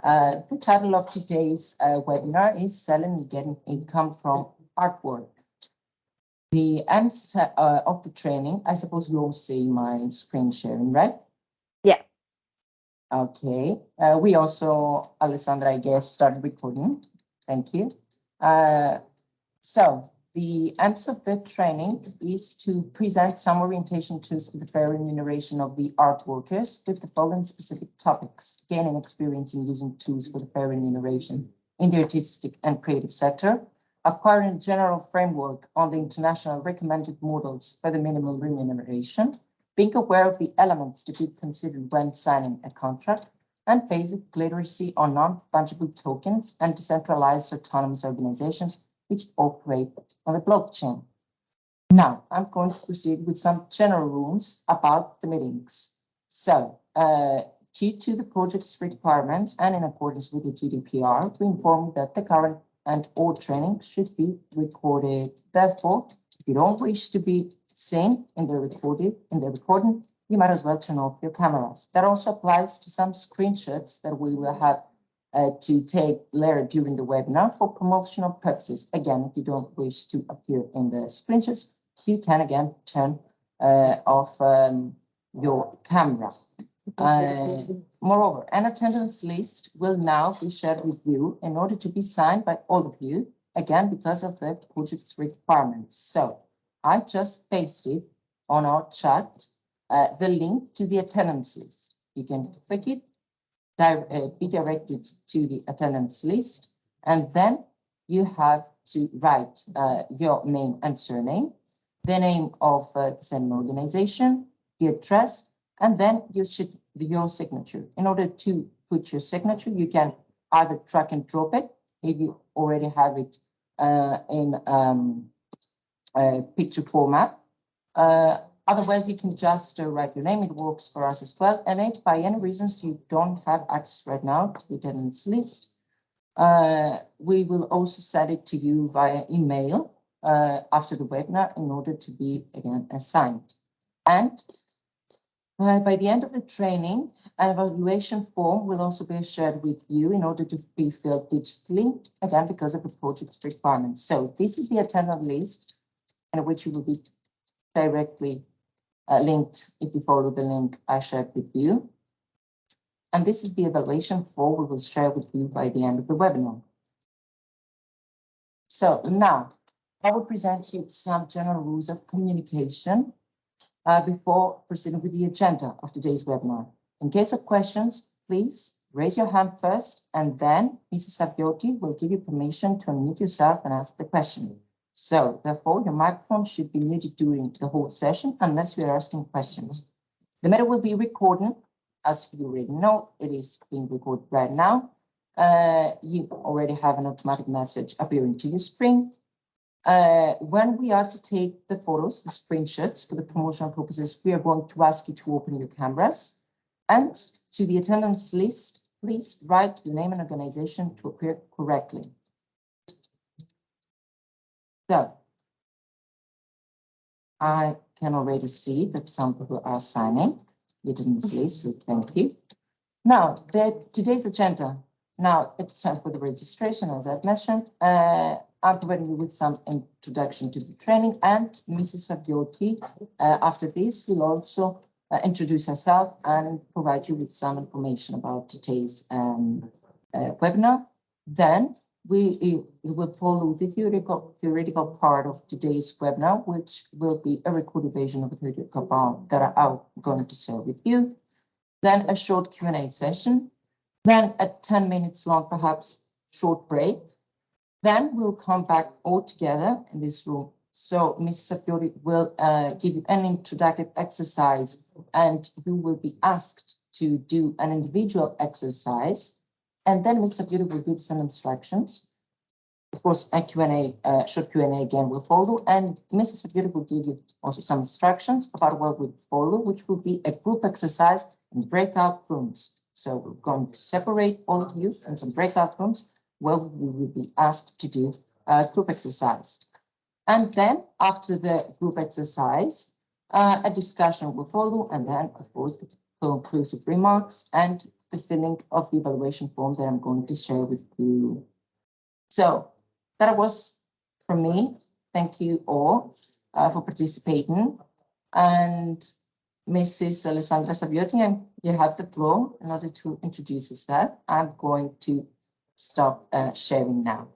The title of today's webinar is Selling and Getting Income from Artwork. The aims of the training, I suppose you all see my screen sharing, right? Yeah. Okay. We also, Alessandra, I guess, started recording. Thank you. So the aims of the training is to present some orientation tools for the fair remuneration of the art workers with the following specific topics: gaining experience in using tools for the fair remuneration in the artistic and creative sector, acquiring a general framework on the international recommended models for the minimum remuneration, being aware of the elements to be considered when signing a contract, and basic literacy on non-fungible tokens and decentralized autonomous organizations which operate on the blockchain. Now, I'm going to proceed with some general rules about the meetings. So, due to the project's requirements and in accordance with the GDPR, we inform you that the current and all training should be recorded. Therefore, if you don't wish to be seen in the recording, you might as well turn off your cameras. That also applies to some screenshots that we will have to take later during the webinar for promotional purposes. Again, if you don't wish to appear in the screenshots, you can again turn off your camera. Moreover, an attendance list will now be shared with you in order to be signed by all of you, again, because of the project's requirements. So I just pasted on our chat the link to the attendance list. You can click it, be directed to the attendance list, and then you have to write your name and surname, the name of the same organization, the address, and then your signature. In order to put your signature, you can either drag and drop it if you already have it in picture format. Otherwise, you can just write your name. It works for us as well. And if by any reasons you don't have access right now to the attendance list, we will also send it to you via email after the webinar in order to be again assigned. And by the end of the training, an evaluation form will also be shared with you in order to be filled digitally, again, because of the project's requirements. So this is the attendance list in which you will be directly linked if you follow the link I shared with you. And this is the evaluation form we will share with you by the end of the webinar. So now I will present you some general rules of communication before proceeding with the agenda of today's webinar. In case of questions, please raise your hand first, and then Mrs. Saviotti will give you permission to unmute yourself and ask the question. So, therefore, your microphone should be muted during the whole session unless you are asking questions. The matter will be recorded. As you already know, it is being recorded right now. You already have an automatic message appearing to your screen. When we are to take the photos, the screenshots for the promotional purposes, we are going to ask you to open your cameras. And to the attendance list, please write your name and organization to appear correctly. So, I can already see that some people are signing the attendance list, so thank you. Now, today's agenda. Now, it's time for the registration, as I've mentioned. I'm providing you with some introduction to the training, and Mrs. Saviotti, after this, will also introduce herself and provide you with some information about today's webinar. Then we will follow the theoretical part of today's webinar, which will be a recorded version of the theoretical part that I'm going to share with you. Then a short Q&A session. Then a 10 minutes long, perhaps, short break. Then we'll come back all together in this room. So Mrs. Saviotti will give you an introductory exercise, and you will be asked to do an individual exercise. And then Mrs. Saviotti will give some instructions. Of course, a Q&A, short Q&A again will follow. And Mrs. Saviotti will give you also some instructions about what will follow, which will be a group exercise in breakout rooms. So we're going to separate all of you in some breakout rooms where we will be asked to do a group exercise. And then after the group exercise, a discussion will follow, and then, of course, the conclusive remarks and the filling of the evaluation form that I'm going to share with you. So that was from me. Thank you all for participating. And Mrs. Alessandra Saviotti, you have the floor in order to introduce yourself. I'm going to stop sharing now.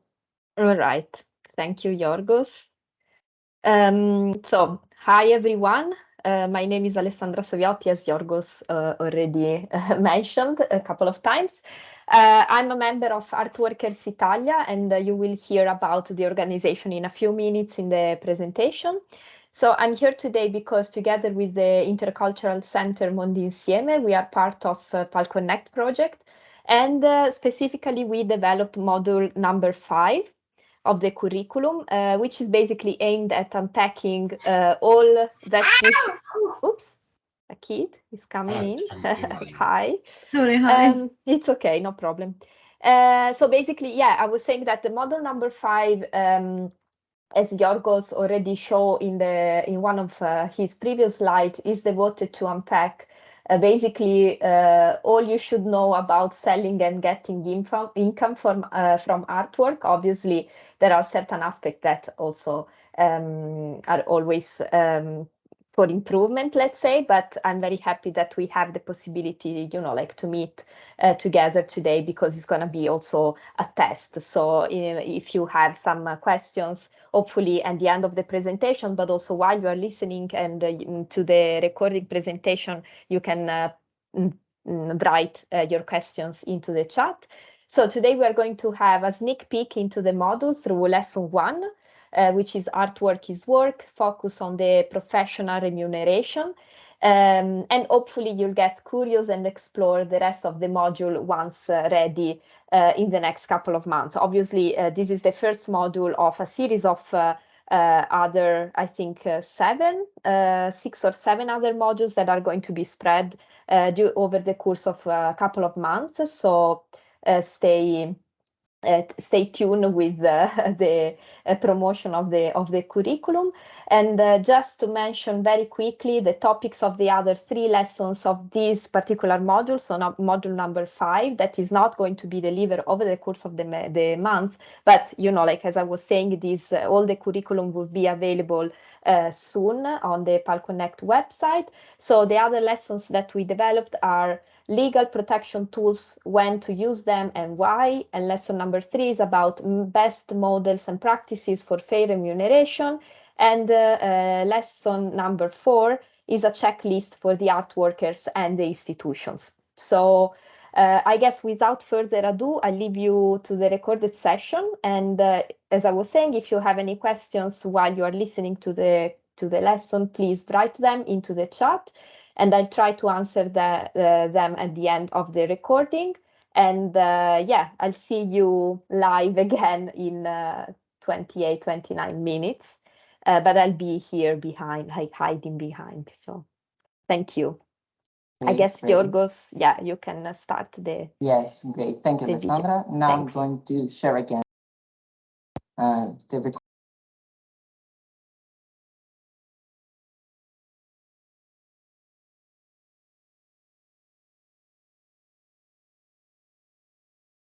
All right. Thank you, Yorgos. So, hi everyone. My name is Alessandra Saviotti, as Yorgos already mentioned a couple of times. I'm a member of Artworkers Italia, and you will hear about the organization in a few minutes in the presentation. So I'm here today because together with the Intercultural Center Mondinsieme, we are part of PALkonnect project, and specifically we developed module number 5 of the curriculum, which is basically aimed at unpacking all that this. Oops, a kid is coming in. Hi. Sorry, hi. It's okay, no problem. So basically, yeah, I was saying that the model number 5, as Yorgos already showed in one of his previous slides, is devoted to unpack basically all you should know about selling and getting income from artwork. Obviously, there are certain aspects that also are always for improvement, let's say, but I'm very happy that we have the possibility, like to meet together today, because it's going to be also a test. So if you have some questions, hopefully at the end of the presentation, but also while you are listening and to the recording presentation, you can write your questions into the chat. So today we are going to have a sneak peek into the module through lesson 1, which is Artwork is Work, focus on the professional remuneration. And hopefully you'll get curious and explore the rest of the module once ready in the next couple of months. Obviously, this is the first module of a series of other, I think, 6 or 7 other modules that are going to be spread over the course of a couple of months. So stay tuned with the promotion of the curriculum. And just to mention very quickly the topics of the other 3 lessons of this particular module, so module number 5, that is not going to be delivered over the course of the month, but like as I was saying, all the curriculum will be available soon on the PALkonnect website. So the other lessons that we developed are legal protection tools, when to use them and why. And lesson number 3 is about best models and practices for fair remuneration. And lesson number 4 is a checklist for the art workers and the institutions. So I guess without further ado, I leave you to the recorded session. And as I was saying, if you have any questions while you are listening to the lesson, please write them into the chat, and I'll try to answer them at the end of the recording. And yeah, I'll see you live again in 28, 29 minutes. But I'll be here behind, like hiding behind. So thank you. Great, I guess, great. Yorgos, yeah, you can start the. Yes, great. Thank you, Alessandra. Now Thanks. I'm going to share again the recording.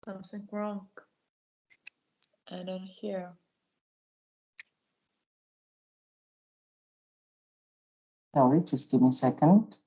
Something wrong. I don't hear. Sorry, just give me a second.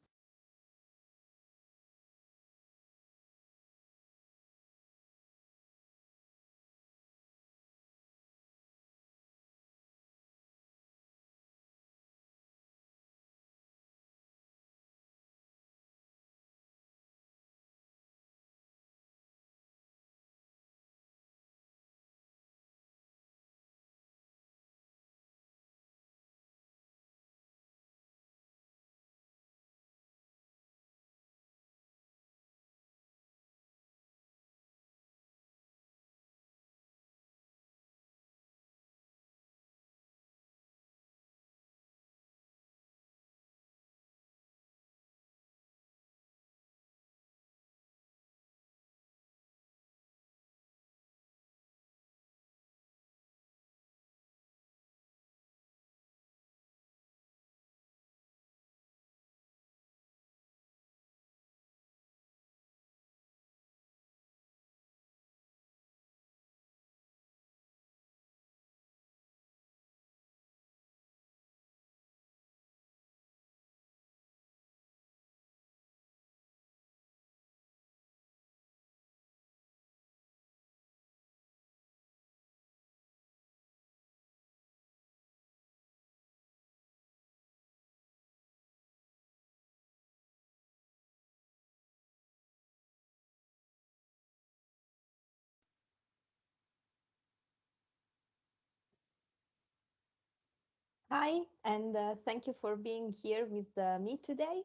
Hi, and thank you for being here with me today.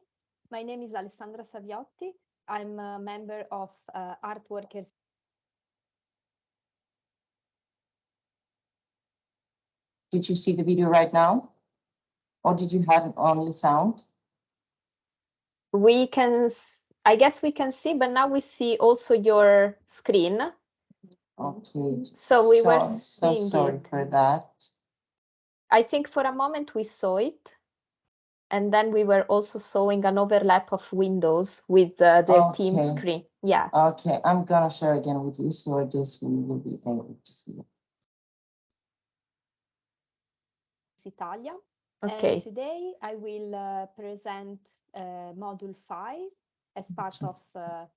My name is Alessandra Saviotti. I'm a member of Art Workers. Did you see the video right now? Or did you have only sound? We can, I guess we can see, but now we see also your screen. Okay. So we were so seeing sorry it. for that. I think for a moment we saw it. And then we were also showing an overlap of windows with their team Okay. screen. Yeah. Okay, I'm gonna share again with you, so I guess we will be able to see it. Italia. Okay. And today I will present Module 5 as part of the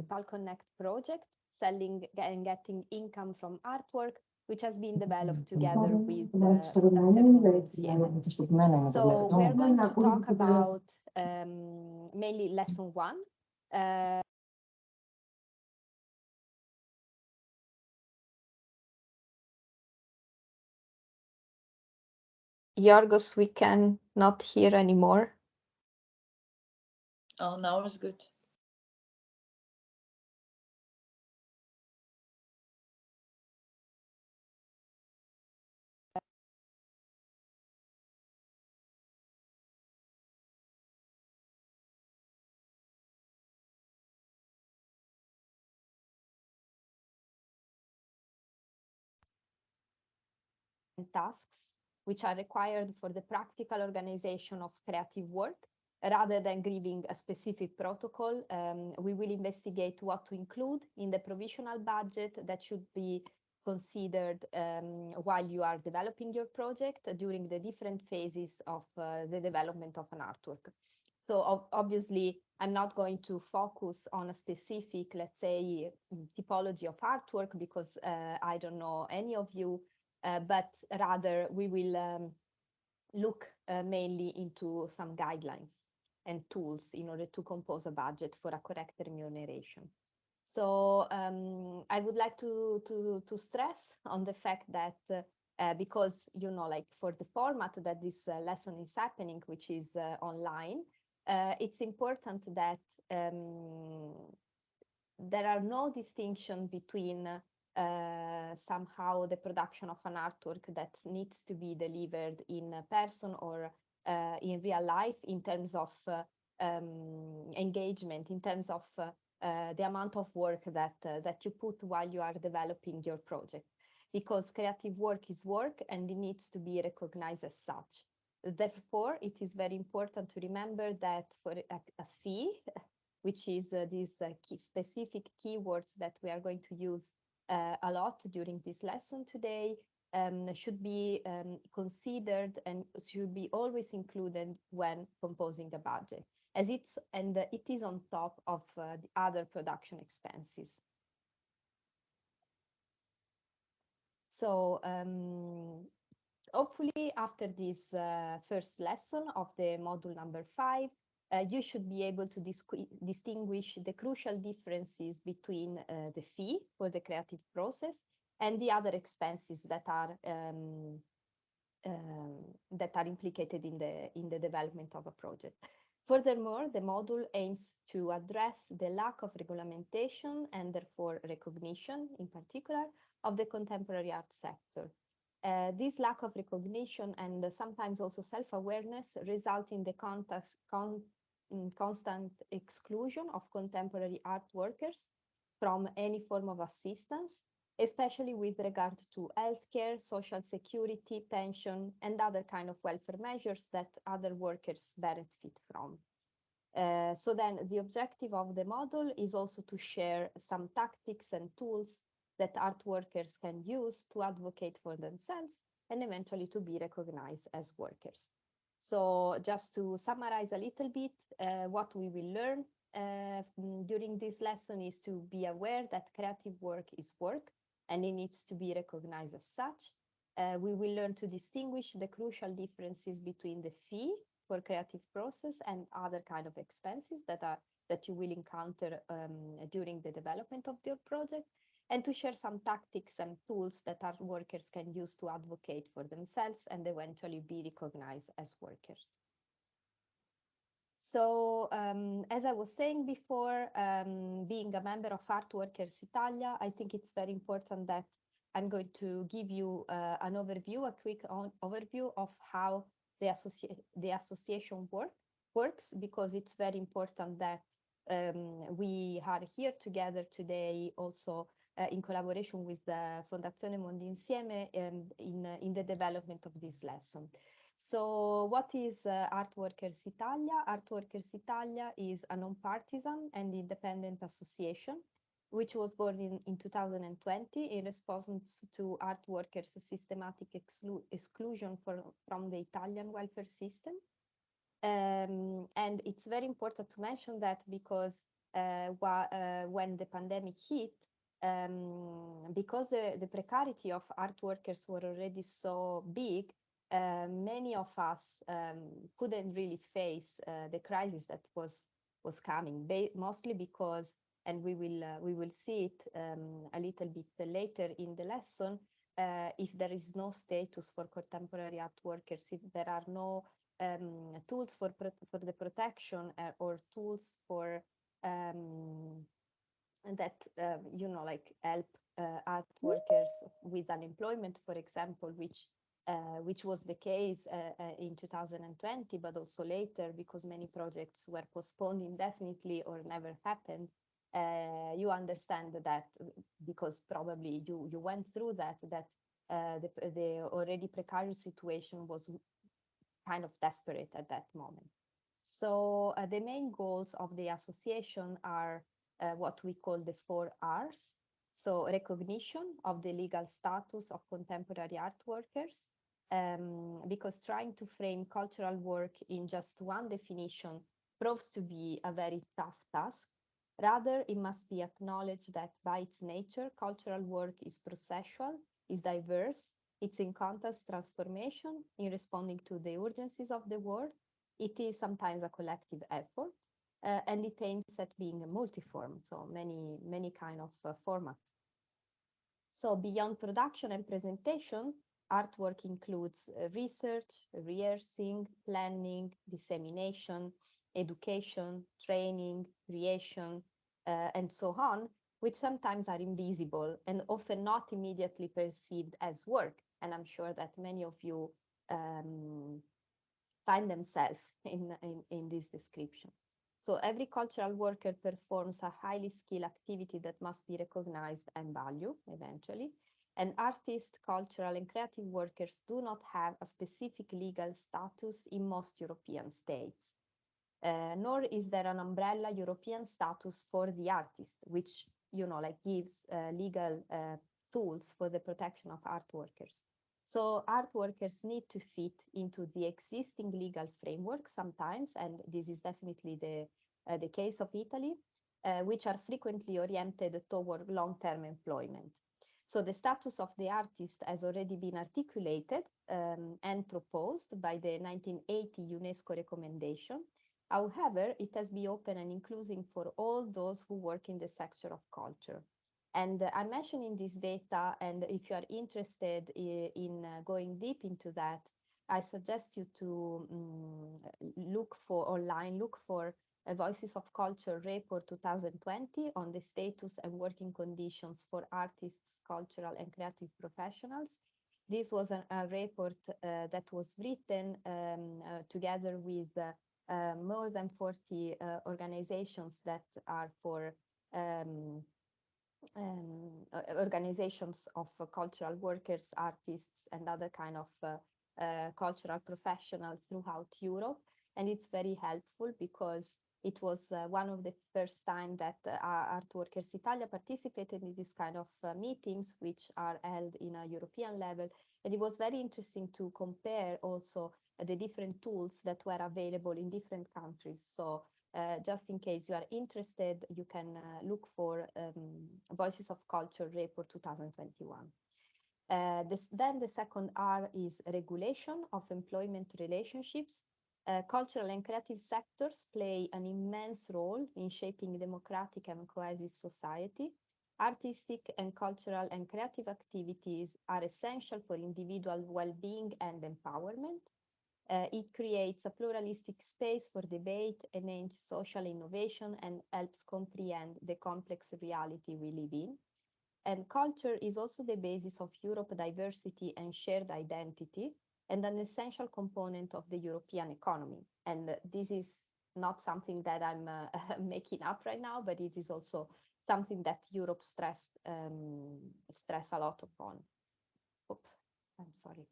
PALkonnect project, selling and getting income from artwork, which has been developed together with Centro Mondinsieme. So we're going to talk about mainly lesson 1. Yorgos, we can not hear anymore. Oh, now it's good. Tasks which are required for the practical organization of creative work. Rather than giving a specific protocol, we will investigate what to include in the provisional budget that should be considered while you are developing your project during the different phases of the development of an artwork. So obviously, I'm not going to focus on a specific, let's say, typology of artwork because I don't know any of you, but rather we will look mainly into some guidelines and tools in order to compose a budget for a correct remuneration. So I would like to stress on the fact that because, you know, like for the format that this lesson is happening, which is online, it's important that there are no distinction between somehow the production of an artwork that needs to be delivered in person or in real life in terms of engagement, in terms of the amount of work that you put while you are developing your project. Because creative work is work and it needs to be recognized as such. Therefore, it is very important to remember that for a fee, which is these specific keywords that we are going to use a lot during this lesson today, should be considered and should be always included when composing a budget, as it is on top of the other production expenses. So hopefully after this first lesson of the module number 5, you should be able to distinguish the crucial differences between the fee for the creative process and the other expenses that are implicated in the development of a project. Furthermore, the module aims to address the lack of regulation and therefore recognition, in particular, of the contemporary art sector. This lack of recognition and sometimes also self-awareness result in the constant exclusion of contemporary art workers from any form of assistance, especially with regard to healthcare, social security, pension, and other kind of welfare measures that other workers benefit from. So then the objective of the model is also to share some tactics and tools that art workers can use to advocate for themselves and eventually to be recognized as workers. So just to summarize a little bit, what we will learn during this lesson is to be aware that creative work is work and it needs to be recognized as such. We will learn to distinguish the crucial differences between the fee for creative process and other kind of expenses that you will encounter during the development of your project. and to share some tactics and tools that art workers can use to advocate for themselves and eventually be recognized as workers. So as I was saying before, being a member of Art Workers Italia, I think it's very important that I'm going to give you an overview, a quick overview of how the association works, because it's very important that we are here together today also in collaboration with the Fondazione Mondinsieme in the development of this lesson. So what is Art Workers Italia? Art Workers Italia is a non-partisan and independent association which was born in 2020 in response to art workers' systematic exclusion from the Italian welfare system. And it's very important to mention that because when the pandemic hit, because the precarity of art workers were already so big, many of us couldn't really face the crisis that was coming, mostly because, and we will see it a little bit later in the lesson, if there is no status for contemporary art workers, if there are no tools for the protection or tools for that like help art workers with unemployment, for example, which was the case in 2020, but also later because many projects were postponed indefinitely or never happened. You understand that because probably you went through that the already precarious situation was kind of desperate at that moment. So the main goals of the association are what we call the 4 Rs. So recognition of the legal status of contemporary art workers, because trying to frame cultural work in just one definition proves to be a very tough task. Rather, it must be acknowledged that by its nature, cultural work is processual, is diverse, it's in constant transformation in responding to the urgencies of the world. It is sometimes a collective effort, and it aims at being a multiform, so many kind of formats. So beyond production and presentation, artwork includes research, rehearsing, planning, dissemination, education, training, creation, and so on, which sometimes are invisible and often not immediately perceived as work. And I'm sure that many of you find themselves in this description. So every cultural worker performs a highly skilled activity that must be recognized and valued eventually. And artists, cultural and creative workers do not have a specific legal status in most European states. Nor is there an umbrella European status for the artist, which gives legal tools for the protection of art workers. So art workers need to fit into the existing legal framework sometimes, and this is definitely the case of Italy, which are frequently oriented toward long-term employment. So the status of the artist has already been articulated and proposed by the 1980 UNESCO recommendation. However, it has been open and inclusive for all those who work in the sector of culture. And I'm mentioning this data, and if you are interested in going deep into that, I suggest you to look for Voices of Culture Report 2020 on the status and working conditions for artists, cultural and creative professionals. This was a report that was written together with more than 40 organizations that are for organizations of cultural workers, artists, and other kind of cultural professionals throughout Europe. And it's very helpful because it was one of the first time that Art Workers Italia participated in this kind of meetings, which are held in a European level. And it was very interesting to compare also the different tools that were available in different countries. So just in case you are interested, you can look for Voices of Culture Report 2021. Then the second R is regulation of employment relationships. Cultural and creative sectors play an immense role in shaping democratic and cohesive society. Artistic and cultural and creative activities are essential for individual well-being and empowerment. It creates a pluralistic space for debate, enhances social innovation, and helps comprehend the complex reality we live in. And culture is also the basis of Europe's diversity and shared identity, and an essential component of the European economy. And this is not something that I'm making up right now, but it is also something that Europe stress a lot upon. Oops, I'm sorry.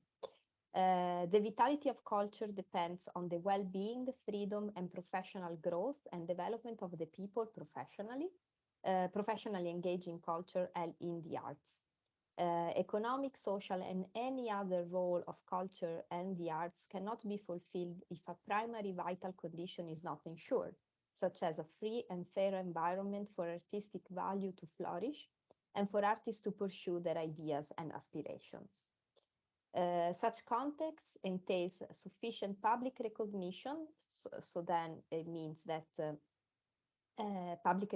The vitality of culture depends on the well-being, freedom, and professional growth and development of the people professionally engaged in culture and in the arts. Economic, social, and any other role of culture and the arts cannot be fulfilled if a primary vital condition is not ensured, such as a free and fair environment for artistic value to flourish and for artists to pursue their ideas and aspirations. Such context entails sufficient public recognition, so then it means that public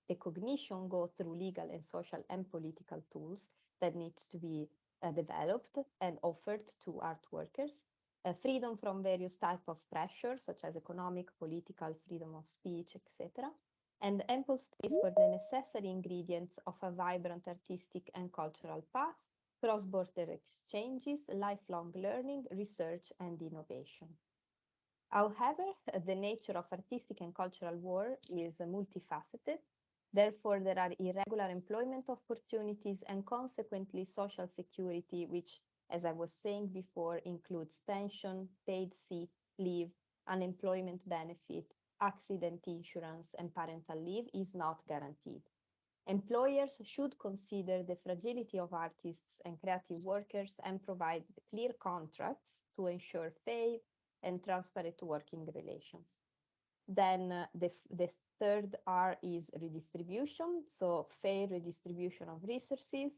recognition goes through legal and social and political tools that need to be developed and offered to art workers. Freedom from various types of pressure, such as economic, political, freedom of speech, etc. And ample space for the necessary ingredients of a vibrant artistic and cultural path, cross-border exchanges, lifelong learning, research, and innovation. However, the nature of artistic and cultural work is multifaceted. Therefore, there are irregular employment opportunities and consequently social security, which, as I was saying before, includes pension, paid sick leave, unemployment benefit, accident insurance, and parental leave is not guaranteed. Employers should consider the fragility of artists and creative workers and provide clear contracts to ensure fair and transparent working relations. Then the third R is redistribution, so fair redistribution of resources,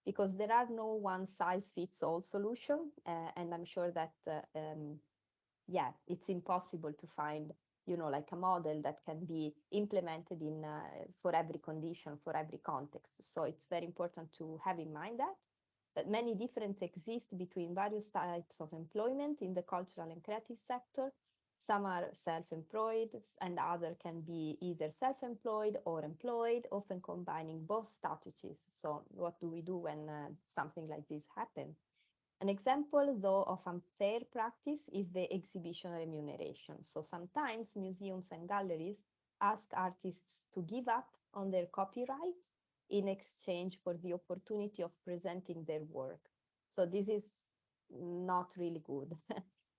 because there are no one-size-fits-all solution, and I'm sure that, it's impossible to find like a model that can be implemented in for every condition, for every context. So it's very important to have in mind that many differences exist between various types of employment in the cultural and creative sector. Some are self-employed and other can be either self-employed or employed, often combining both statuses. So what do we do when something like this happens? An example, though, of unfair practice is the exhibition remuneration. So sometimes museums and galleries ask artists to give up on their copyright in exchange for the opportunity of presenting their work. So this is not really good.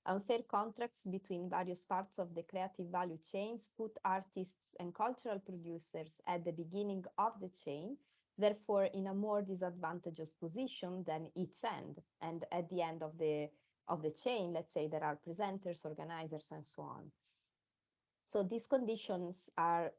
Unfair contracts between various parts of the creative value chains put artists and cultural producers at the beginning of the chain, therefore in a more disadvantageous position than its end. And at the end of the chain, let's say there are presenters, organizers, and so on. So these conditions are,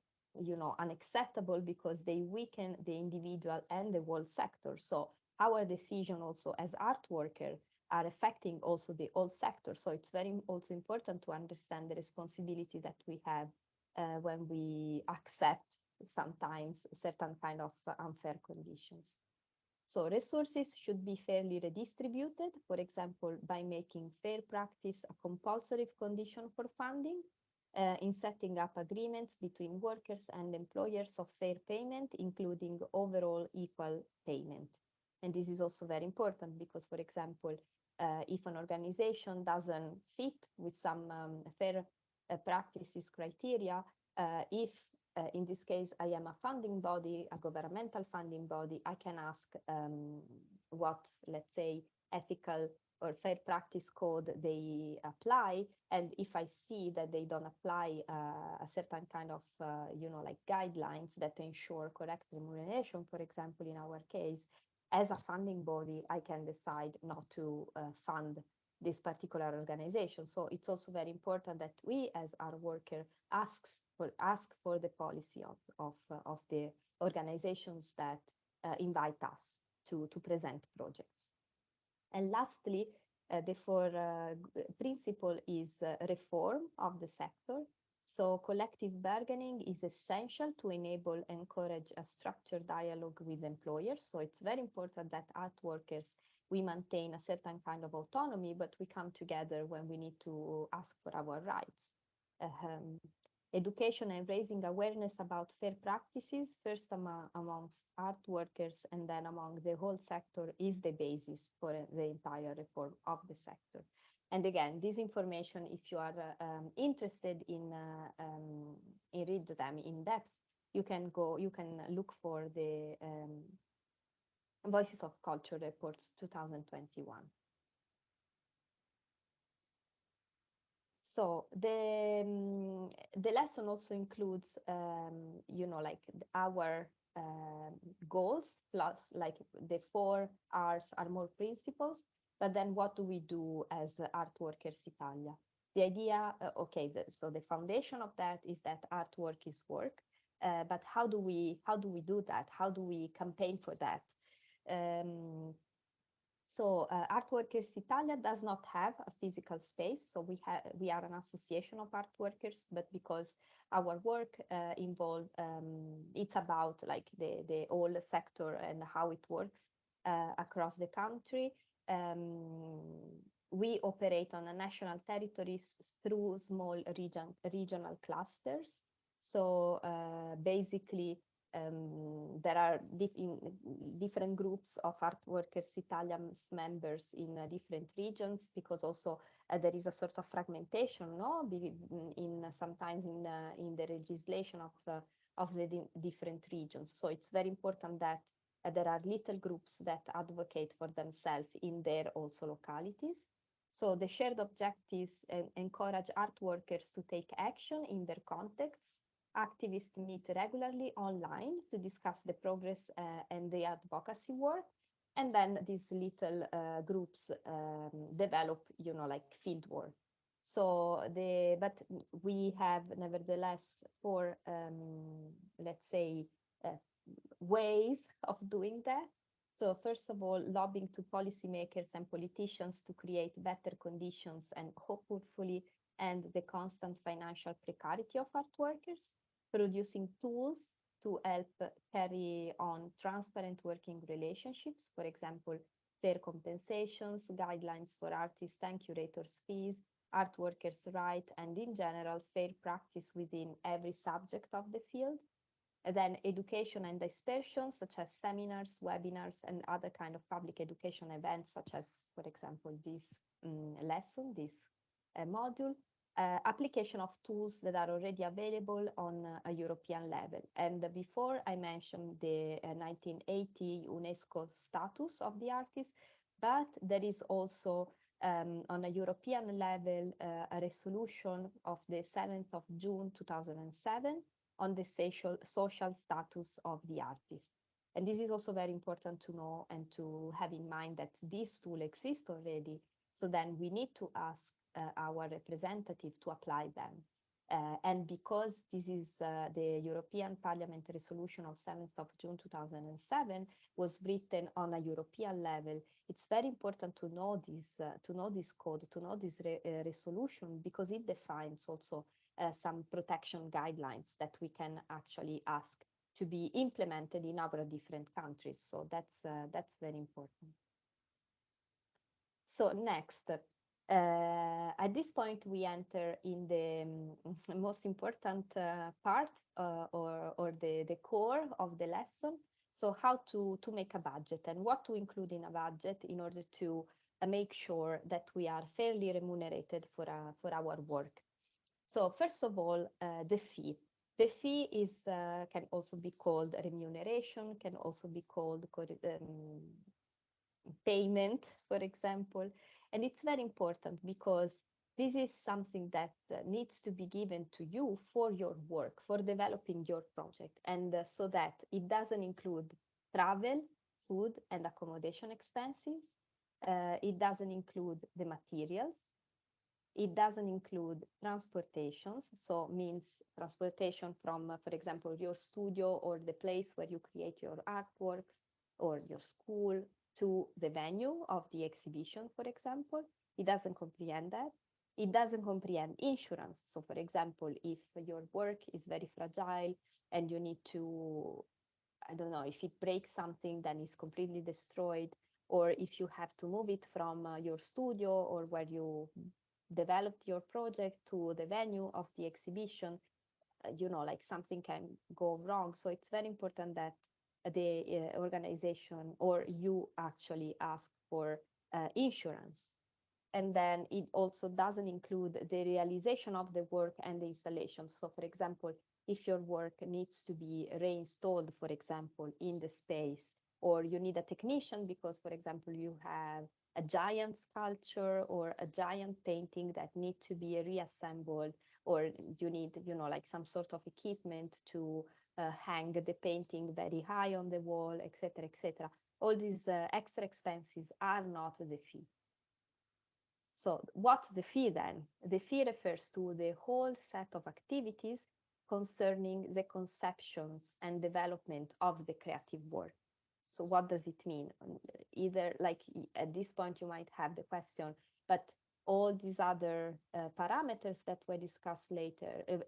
unacceptable because they weaken the individual and the whole sector. So our decision also as art worker are affecting also the whole sector. So it's very also important to understand the responsibility that we have when we accept sometimes certain kind of unfair conditions. So resources should be fairly redistributed, for example, by making fair practice a compulsory condition for funding, in setting up agreements between workers and employers of fair payment, including overall equal payment. And this is also very important because, for example, if an organization doesn't fit with some fair practices criteria, if in this case I am a funding body, a governmental funding body, I can ask what, let's say, ethical or fair practice code they apply. And if I see that they don't apply a certain kind of, like guidelines that ensure correct remuneration, for example, in our case, as a funding body, I can decide not to fund this particular organization. So it's also very important that we, as our worker, ask for the policy of the organizations that invite us to present projects. And lastly, the fourth principle is reform of the sector. So collective bargaining is essential to enable, encourage a structured dialogue with employers. So it's very important that art workers, we maintain a certain kind of autonomy, but we come together when we need to ask for our rights. Education and raising awareness about fair practices, first amongst art workers and then among the whole sector, is the basis for the entire reform of the sector. And again, this information, if you are interested in read them in depth, you can look for the Voices of Culture Reports 2021. So the lesson also includes, like our goals, plus like the 4 R's are more principles, but then what do we do as Art Workers Italia? The idea, so the foundation of that is that artwork is work, but how do we do that? How do we campaign for that? So Art Workers Italia does not have a physical space, so we are an association of art workers, but because our work involved, it's about like the whole sector and how it works across the country. We operate on a national territories through small regional clusters. So basically, there are different groups of Art Workers Italians members in different regions, because also there is a sort of fragmentation, no, sometimes in the legislation of the different regions. So it's very important that there are little groups that advocate for themselves in their also localities. So the shared objectives encourage art workers to take action in their contexts. Activists meet regularly online to discuss the progress and the advocacy work. And then these little groups develop, like field work. So but we have nevertheless 4, let's say, ways of doing that. So first of all, lobbying to policymakers and politicians to create better conditions and hopefully end the constant financial precarity of art workers. Producing tools to help carry on transparent working relationships, for example, fair compensations, guidelines for artists and curators' fees, art workers' rights, and in general, fair practice within every subject of the field. And then education and dispersion, such as seminars, webinars, and other kind of public education events, such as, for example, this lesson, this module. Application of tools that are already available on a European level. And before I mentioned the 1980 UNESCO status of the artist, but there is also on a European level a resolution of the 7th of June 2007 on the social status of the artist. And this is also very important to know and to have in mind that this tool exists already. So then we need to ask our representative to apply them. And because this is the European Parliament resolution of 7th of June 2007 was written on a European level, it's very important to know this code, to know this resolution, because it defines also some protection guidelines that we can actually ask to be implemented in our different countries. So that's very important. So next, at this point, we enter in the most important part or the core of the lesson. So how to make a budget and what to include in a budget in order to make sure that we are fairly remunerated for our work. So first of all, the fee. The fee is can also be called remuneration, can also be called payment, for example. And it's very important because this is something that needs to be given to you for your work, for developing your project. And so that it doesn't include travel, food, and accommodation expenses. It doesn't include the materials. It doesn't include transportations, so means transportation from, for example, your studio or the place where you create your artworks or your school to the venue of the exhibition, for example. It doesn't comprehend that. It doesn't comprehend insurance. So for example, if your work is very fragile and you need to, I don't know, if it breaks something, then it's completely destroyed, or if you have to move it from your studio or where you developed your project to the venue of the exhibition, like something can go wrong. So it's very important that the organization or you actually ask for insurance. And then it also doesn't include the realization of the work and the installation. So for example, if your work needs to be reinstalled, for example, in the space, or you need a technician because, for example, you have a giant sculpture or a giant painting that need to be reassembled, or you need, like some sort of equipment to hang the painting very high on the wall, etc., etc. All these extra expenses are not the fee. So what's the fee then? The fee refers to the whole set of activities concerning the conceptions and development of the creative work. So what does it mean? Either like at this point you might have the question, but all these other parameters that were discussed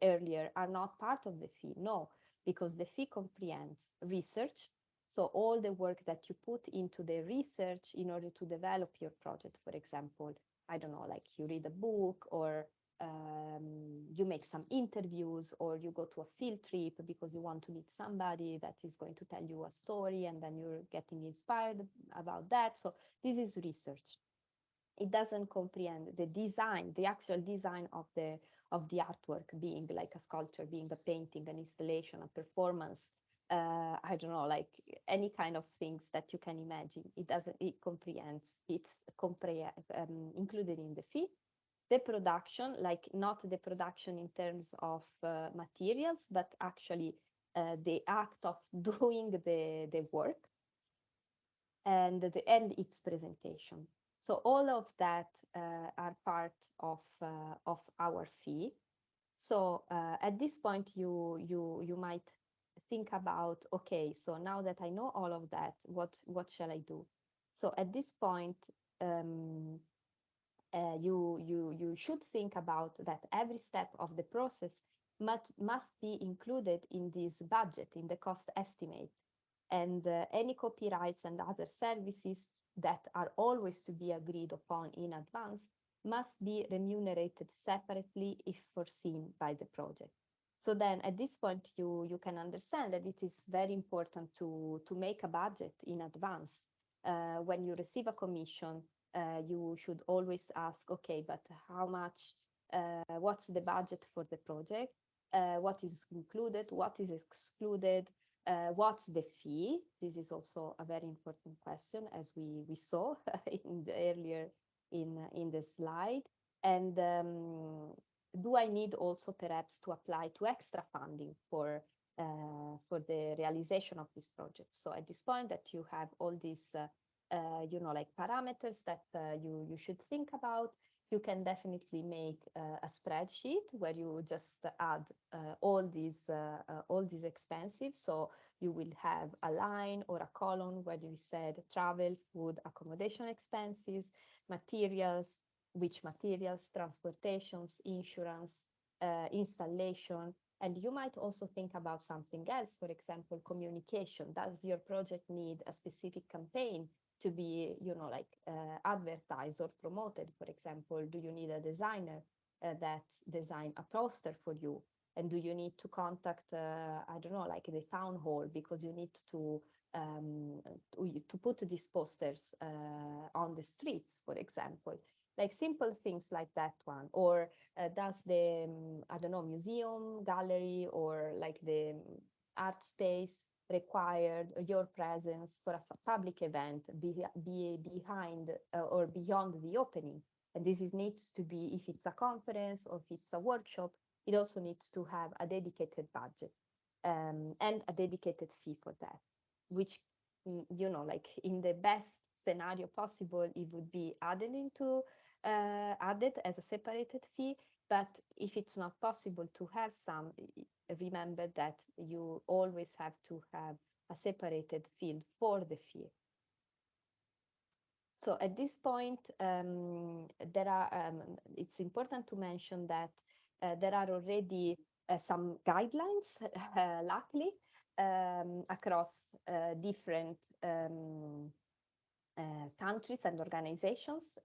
earlier are not part of the fee. No, because the fee comprehends research. So all the work that you put into the research in order to develop your project, for example, I don't know, like you read a book, or you make some interviews, or you go to a field trip because you want to meet somebody that is going to tell you a story, and then you're getting inspired about that. So this is research. It doesn't comprehend the design, the actual design of the artwork, being like a sculpture, being a painting, an installation, a performance. I don't know, like any kind of things that you can imagine. It comprehends, it's included in the fee. The production, like not the production in terms of materials, but actually the act of doing the work, and its presentation. So all of that are part of our fee. So at this point, you might think about, okay, so now that I know all of that, what shall I do? So at this point, you should think about that every step of the process must be included in this budget, in the cost estimate. And any copyrights and other services that are always to be agreed upon in advance must be remunerated separately if foreseen by the project. So then at this point, you can understand that it is very important to make a budget in advance. When you receive a commission, you should always ask, okay, but how much, what's the budget for the project? What is included? What is excluded? What's the fee? This is also a very important question, as we saw earlier in the slide. And do I need also perhaps to apply to extra funding for the realization of this project? So at this point that you have all these like parameters that you should think about, you can definitely make a spreadsheet where you just add all these expenses. So you will have a line or a column where you said travel, food, accommodation expenses, materials, which materials, transportations, insurance, installation. And you might also think about something else, for example, communication. Does your project need a specific campaign to be, advertised or promoted? For example, do you need a designer that design a poster for you? And do you need to contact, I don't know, like the town hall because you need to put these posters on the streets, for example? Like simple things like that one. Or does the, I don't know, museum, gallery, or like the art space required your presence for a public event be behind or beyond the opening? And this needs to be, if it's a conference or if it's a workshop, it also needs to have a dedicated budget and a dedicated fee for that, which, like in the best scenario possible, it would be added as a separated fee. But if it's not possible to have some, remember that you always have to have a separated field for the fee. So at this point, it's important to mention that there are already some guidelines, luckily, across different countries and organizations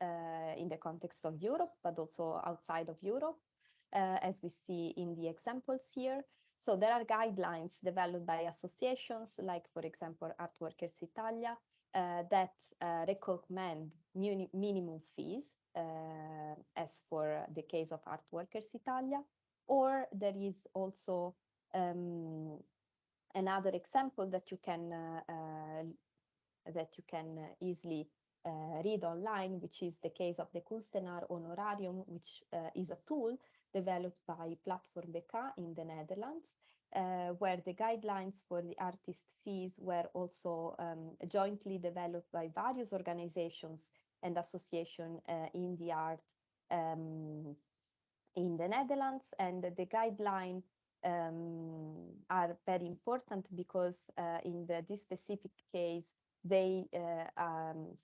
in the context of Europe, but also outside of Europe, as we see in the examples here. So there are guidelines developed by associations, like, for example, Art Workers Italia, that recommend minimum fees, as for the case of Art Workers Italia. Or there is also another example that you can easily read online, which is the case of the Kunstenaar Honorarium, which is a tool developed by Platform BK in the Netherlands, where the guidelines for the artist fees were also jointly developed by various organizations and associations in the art in the Netherlands. And the guideline are very important because in this specific case, they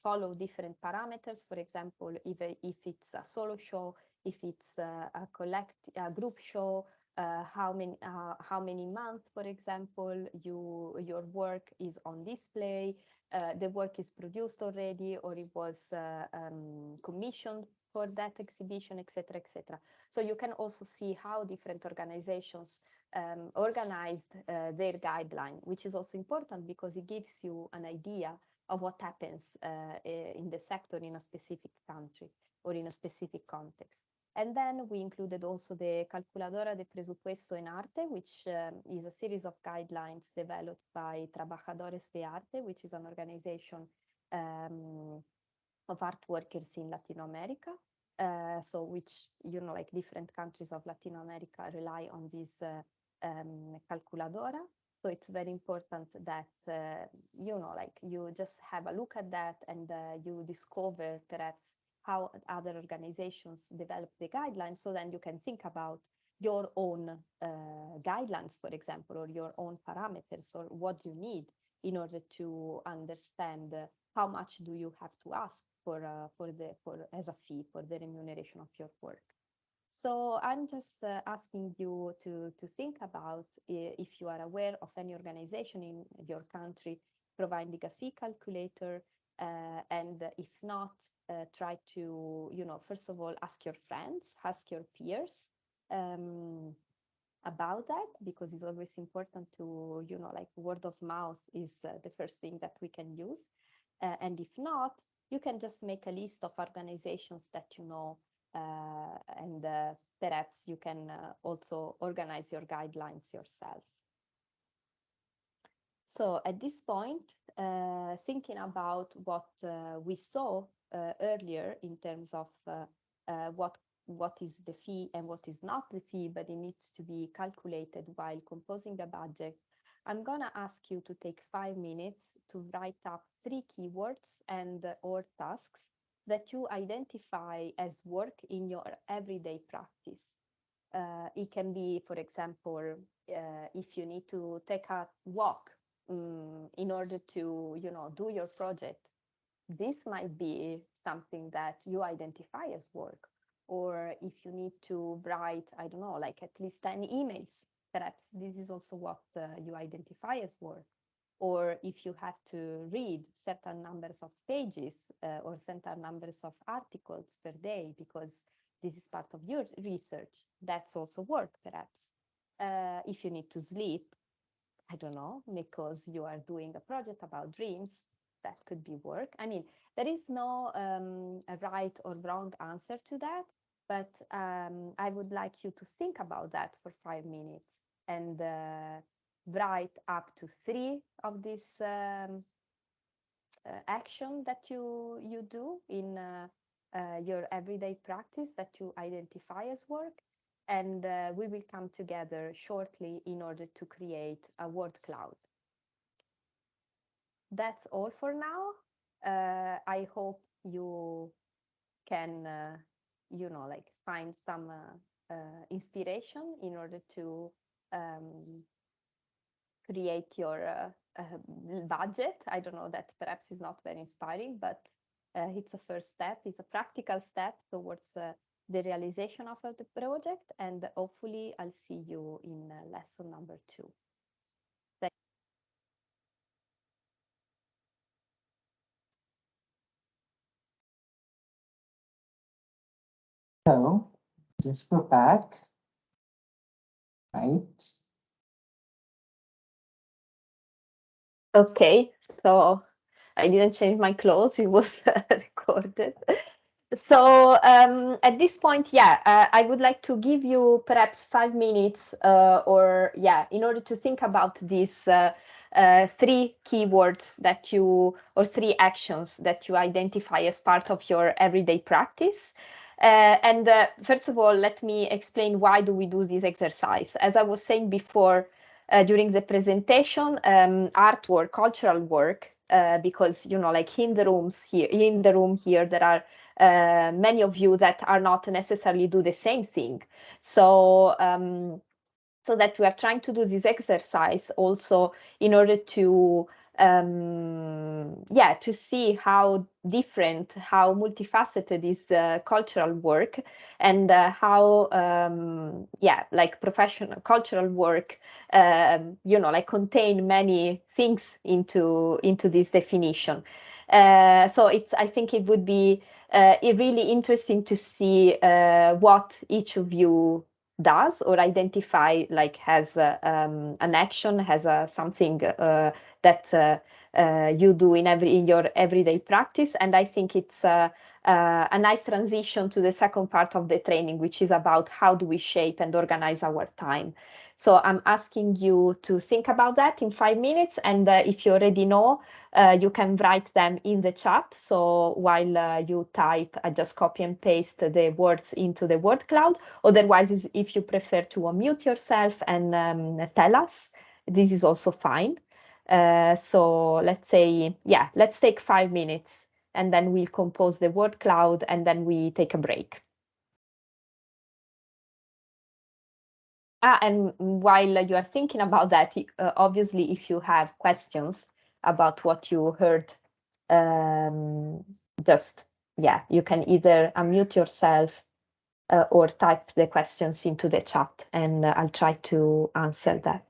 follow different parameters. For example, if it's a solo show, if it's a group show, how many months, for example, your work is on display, the work is produced already, or it was commissioned for that exhibition, etc., etc. So you can also see how different organizations organized their guideline, which is also important because it gives you an idea of what happens in the sector in a specific country or in a specific context. And then we included also the Calculadora de Presupuesto en Arte, which is a series of guidelines developed by Trabajadores de Arte, which is an organization of art workers in Latin America. So which, like different countries of Latin America rely on this Calculadora. So it's very important that, you just have a look at that and you discover perhaps how other organizations develop the guidelines. So then you can think about your own guidelines, for example, or your own parameters, or what you need in order to understand how much do you have to ask as a fee for the remuneration of your work. So I'm just asking you to think about if you are aware of any organization in your country providing a fee calculator, and if not, try to, first of all, ask your friends, ask your peers about that, because it's always important to, word of mouth is the first thing that we can use. And if not, you can just make a list of organizations that you know, and perhaps you can also organize your guidelines yourself. So at this point, thinking about what we saw earlier in terms of what is the fee and what is not the fee, but it needs to be calculated while composing a budget, I'm going to ask you to take 5 minutes to write up 3 keywords and or tasks that you identify as work in your everyday practice. It can be, for example, if you need to take a walk in order to, do your project. This might be something that you identify as work. Or if you need to write, I don't know, like at least 10 emails, perhaps this is also what you identify as work. Or if you have to read certain numbers of pages or certain numbers of articles per day, because this is part of your research, that's also work, perhaps. If you need to sleep, I don't know, because you are doing a project about dreams, that could be work. I mean, there is no a right or wrong answer to that, but I would like you to think about that for 5 minutes and write up to 3 of these action that you do in your everyday practice that you identify as work. And we will come together shortly in order to create a word cloud. That's all for now. I hope you can, find some inspiration in order to create your budget. I don't know, that perhaps is not very inspiring, but it's a first step, it's a practical step towards the realization of the project, and hopefully I'll see you in lesson number 2. So just go back, right? Okay, so I didn't change my clothes, it was recorded. So at this point, I would like to give you perhaps 5 minutes in order to think about these 3 keywords that you, or 3 actions that you identify as part of your everyday practice. First of all, let me explain why do we do this exercise. As I was saying before, during the presentation, artwork, cultural work, because like in the room here, there are many of you that are not necessarily do the same thing. So that we are trying to do this exercise also in order to to see how different, how multifaceted is the cultural work, and how like professional cultural work like contain many things into this definition. So I think it would be really interesting to see what each of you does or identify, like has an action, has something that you do in your everyday practice. And I think it's a nice transition to the second part of the training, which is about how do we shape and organize our time. So I'm asking you to think about that in 5 minutes, and if you already know, you can write them in the chat. So while you type, I just copy and paste the words into the word cloud. Otherwise, if you prefer to unmute yourself and tell us, this is also fine. So let's say, let's take 5 minutes, and then we'll compose the word cloud, and then we take a break. And while you are thinking about that, obviously, if you have questions about what you heard, just, you can either unmute yourself or type the questions into the chat, and I'll try to answer that.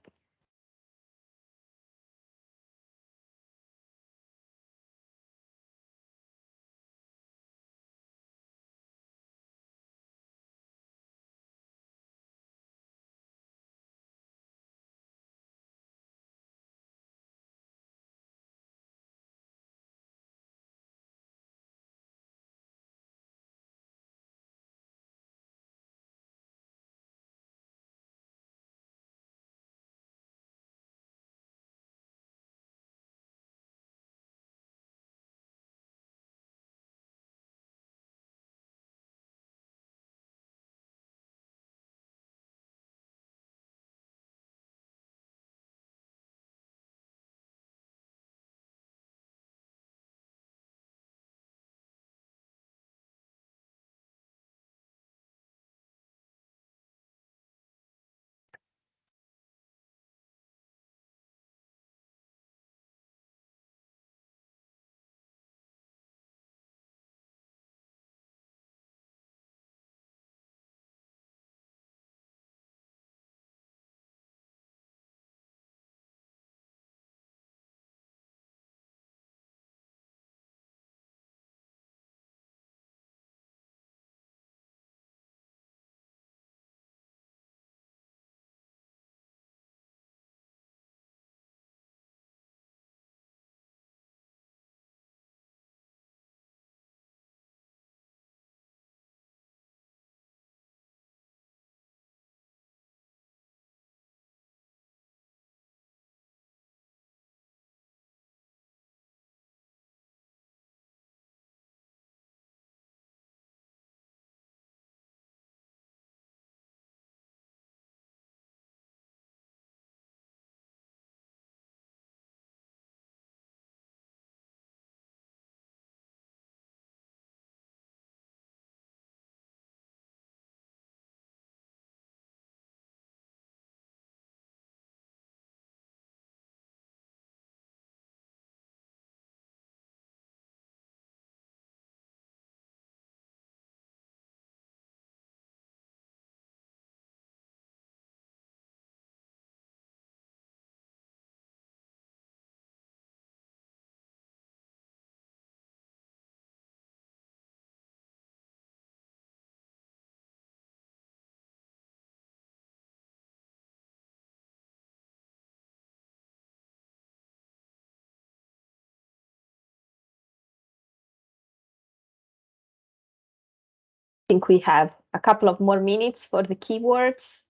think we have a couple of more minutes for the keywords,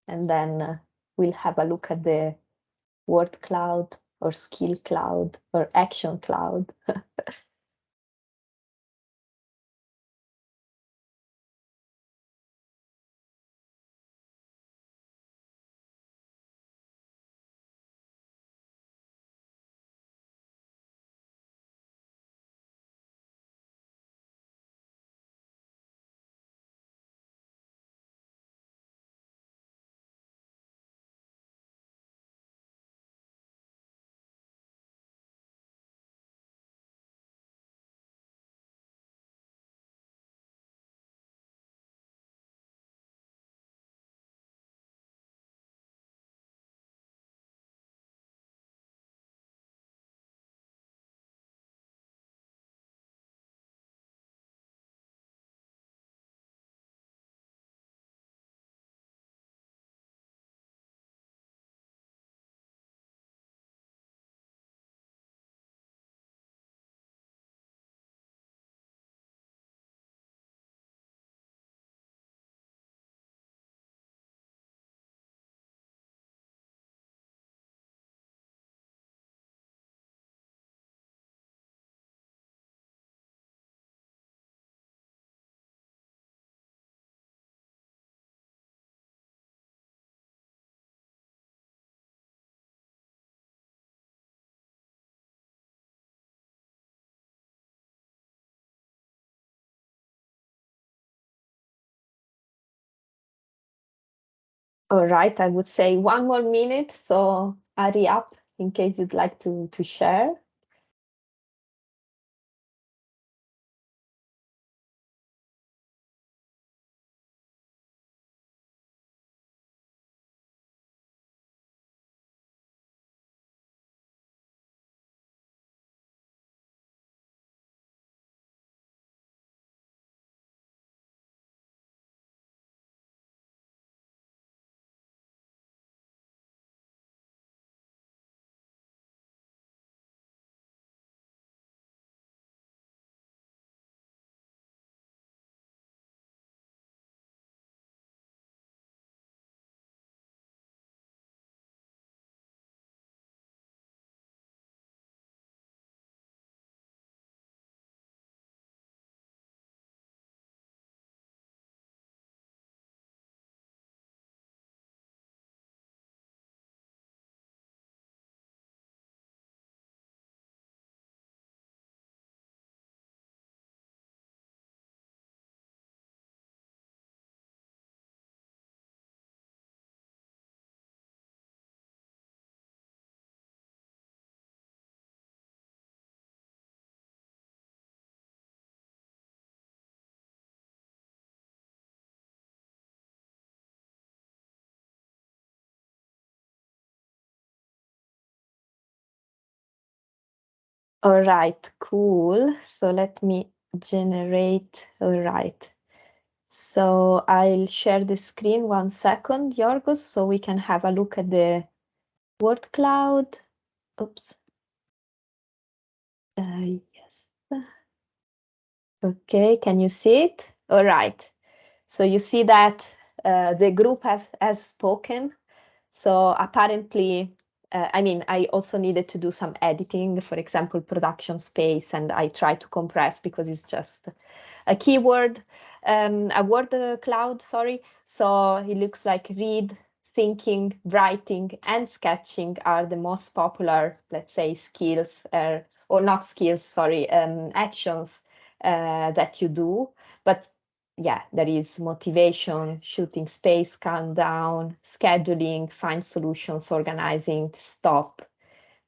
and then we'll have a look at the word cloud or skill cloud or action cloud. All right, I would say 1 more minute, so hurry up in case you'd like to share. All right, cool. So let me generate. All right. So I'll share the screen 1 second, Yorgos, so we can have a look at the word cloud. Oops. Yes. Okay, can you see it? All right. So you see that the group has spoken. So apparently, I mean, I also needed to do some editing, for example, production space, and I tried to compress because it's just a keyword, a word cloud, sorry. So it looks like read, thinking, writing, and sketching are the most popular, let's say, skills, or not skills, sorry, actions that you do. But yeah, there is motivation, shooting space, countdown, scheduling, find solutions, organizing, stop,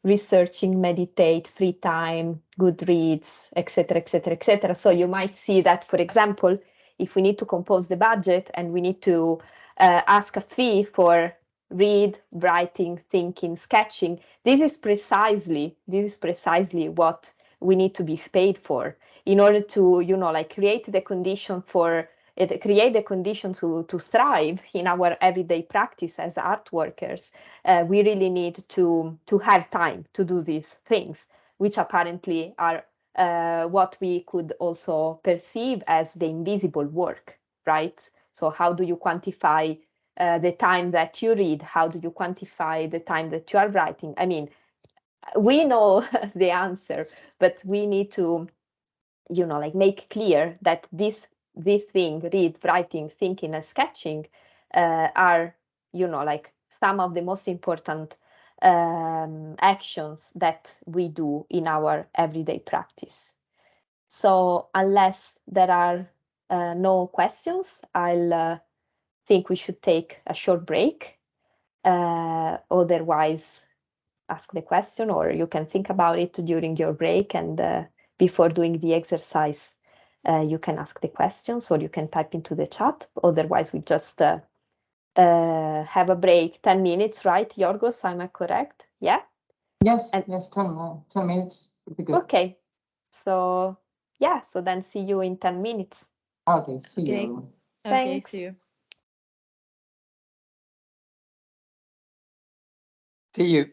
researching, meditate, free time, good reads, etc., etc., etc. So you might see that, for example, if we need to compose the budget and we need to ask a fee for read, writing, thinking, sketching, this is precisely what we need to be paid for in order to, you know, like create the condition for it, create the condition to thrive in our everyday practice as art workers. We really need to have time to do these things, which apparently are what we could also perceive as the invisible work. right? So how do you quantify the time that you read? How do you quantify the time that you are writing? I mean, we know the answer, but we need to, you know, like make clear that this thing, read, writing, thinking, and sketching, are, you know, like some of the most important actions that we do in our everyday practice. So unless there are no questions, I'll think we should take a short break. Otherwise, ask the question, or you can think about it during your break, and before doing the exercise, you can ask the questions, or you can type into the chat. Otherwise, we just have a break, 10 minutes, right, Yorgos? Am I correct? Yeah? Yes, And- yes, 10 minutes would be good. Okay. So, yeah, so then see you in 10 minutes. Okay, see Okay. you. Okay, Thanks. see you. See you.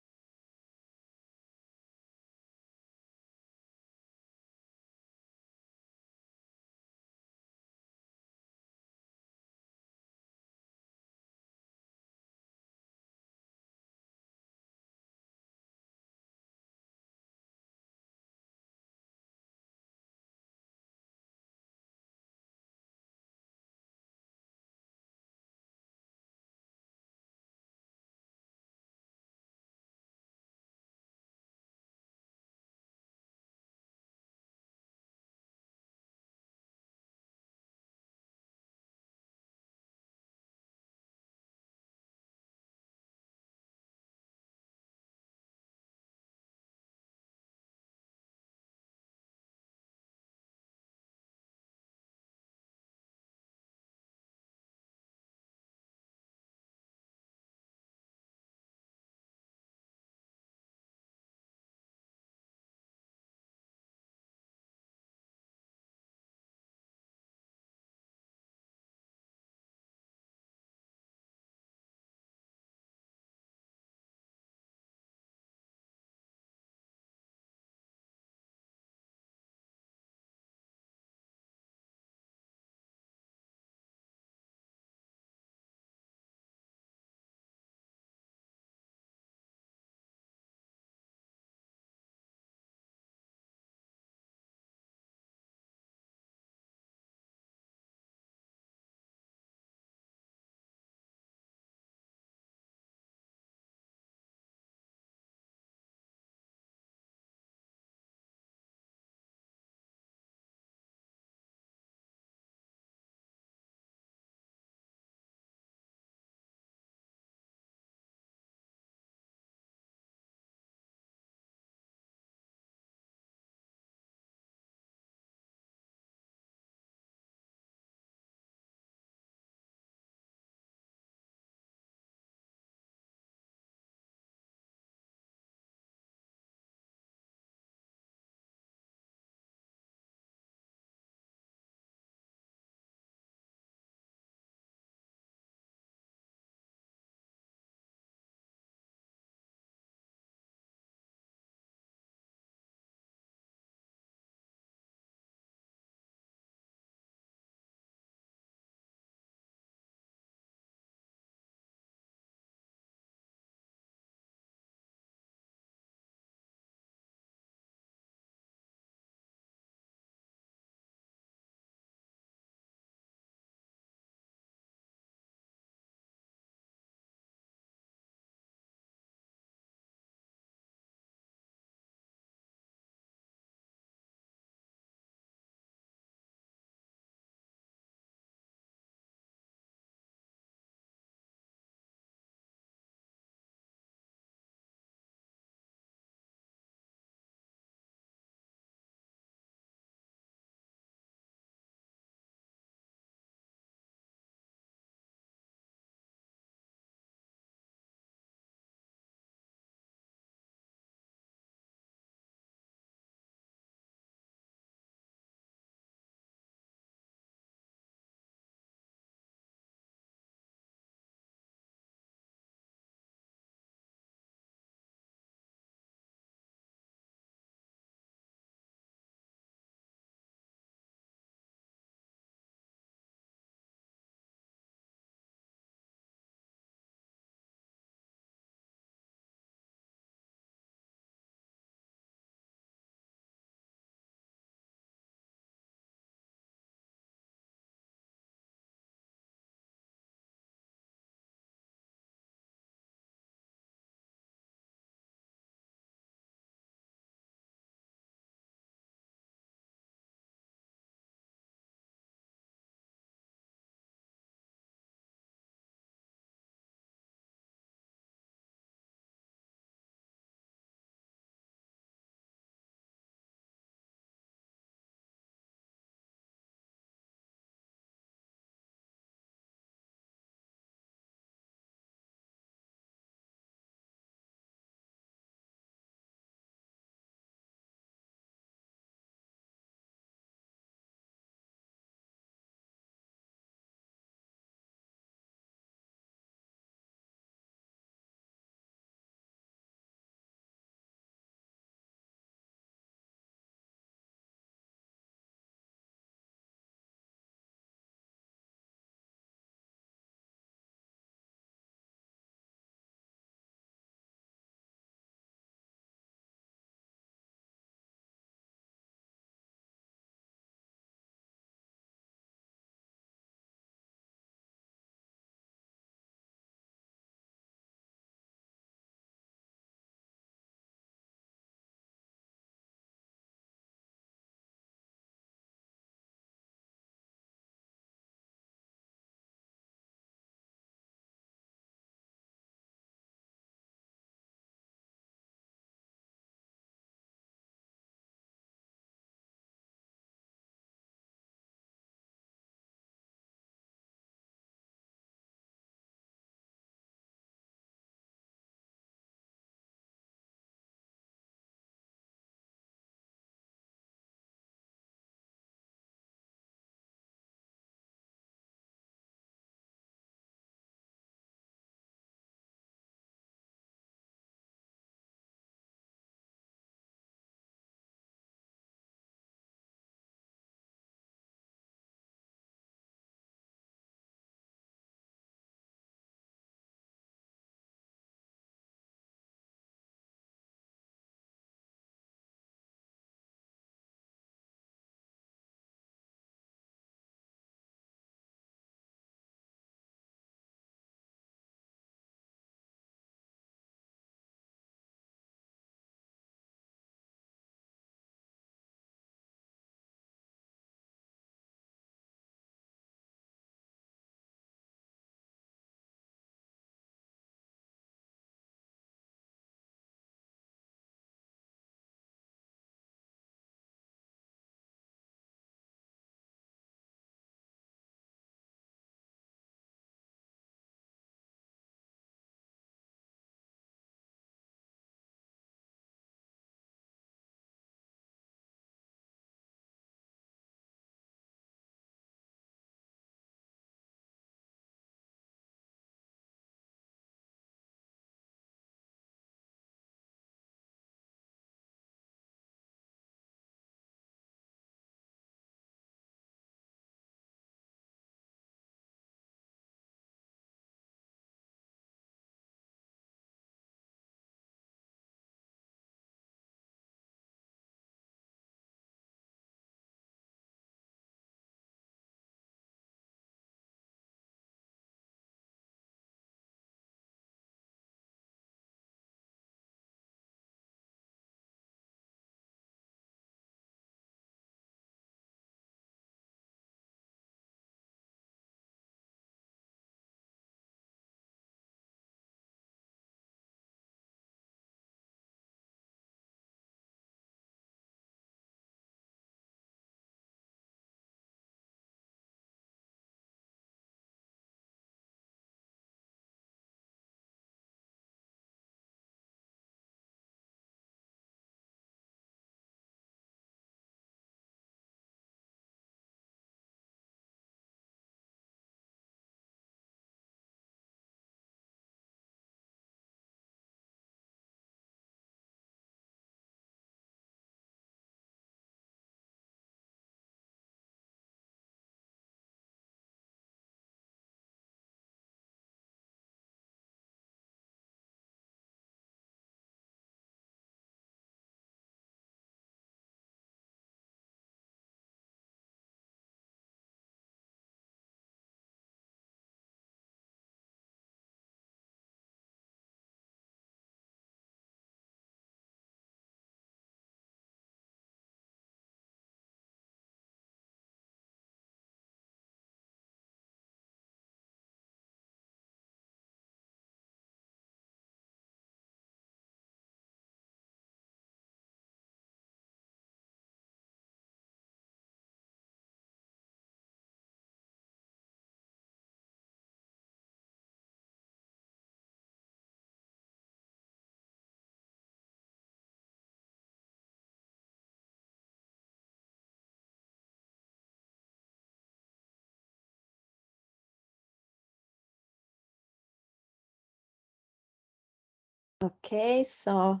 Okay, so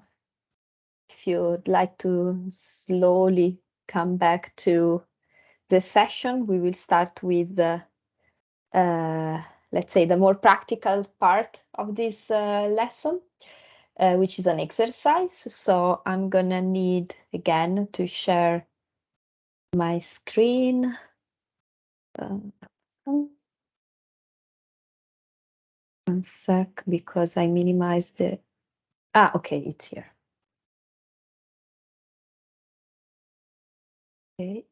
if you'd like to slowly come back to the session, we will start with the, let's say, the more practical part of this lesson, which is an exercise. So I'm gonna need again to share my screen. One sec, because I minimized it. Okay, it's here. Okay,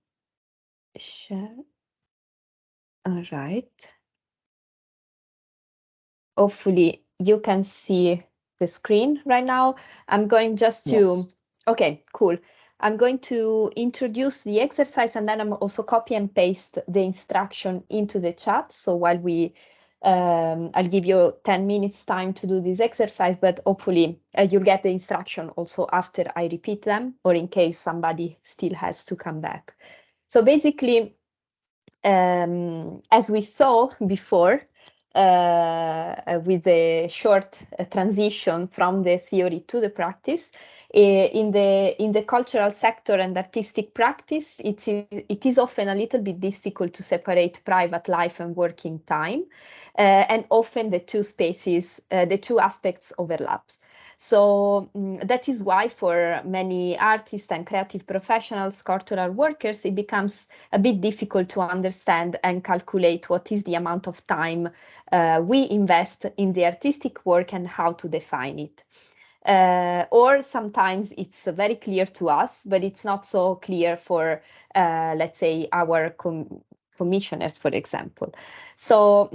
share. All right. Hopefully you can see the screen right now. I'm going just to, Yes. okay, cool. I'm going to introduce the exercise and then I'm also copy and paste the instruction into the chat. So while we, I'll give you 10 minutes time to do this exercise, but hopefully you'll get the instruction also after I repeat them or in case somebody still has to come back. So basically, as we saw before, with the short transition from the theory to the practice, in the cultural sector and artistic practice, it is often a little bit difficult to separate private life and working time, and often the two spaces, the two aspects overlaps. So that is why for many artists and creative professionals, cultural workers, it becomes a bit difficult to understand and calculate what is the amount of time we invest in the artistic work and how to define it. Or sometimes it's very clear to us, but it's not so clear for, let's say, our commissioners, for example. So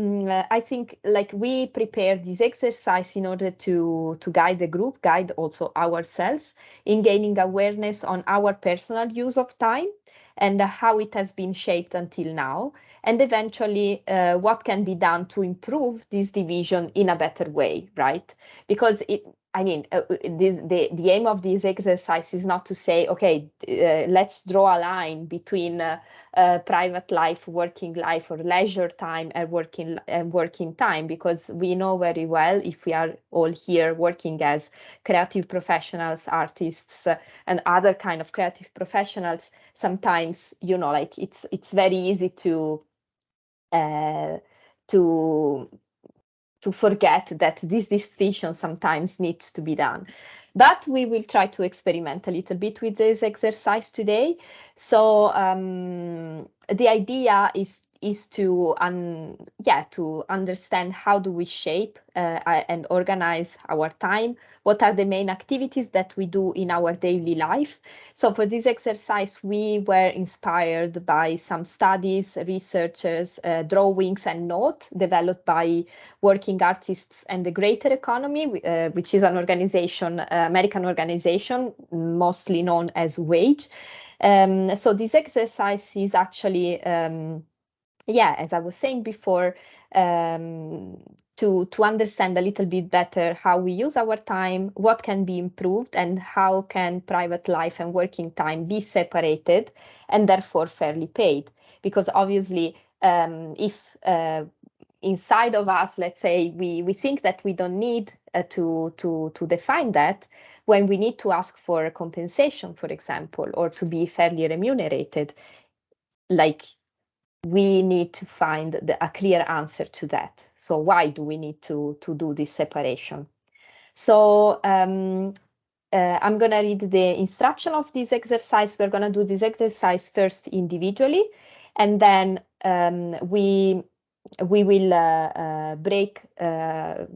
I think like we prepare this exercise in order to guide the group, guide also ourselves in gaining awareness on our personal use of time and how it has been shaped until now, and eventually what can be done to improve this division in a better way, right? Because I mean, the aim of this exercise is not to say, okay, let's draw a line between private life, working life, or leisure time and working time, because we know very well if we are all here working as creative professionals, artists, and other kind of creative professionals, sometimes, you know, like it's very easy to forget that this distinction sometimes needs to be done. But we will try to experiment a little bit with this exercise today. So the idea is to to understand how do we shape and organize our time, what are the main activities that we do in our daily life. So for this exercise, we were inspired by some studies, researchers, drawings and notes developed by Working Artists and the Greater Economy, which is an organization, American organization, mostly known as WAGE. So this exercise is actually, as I was saying before, to understand a little bit better how we use our time, what can be improved, and how can private life and working time be separated and therefore fairly paid. Because obviously, if inside of us, let's say, we think that we don't need to define that, when we need to ask for compensation, for example, or to be fairly remunerated, like we need to find a clear answer to that. So why do we need to do this separation? So I'm going to read the instruction of this exercise. We're going to do this exercise first individually, and then we will break the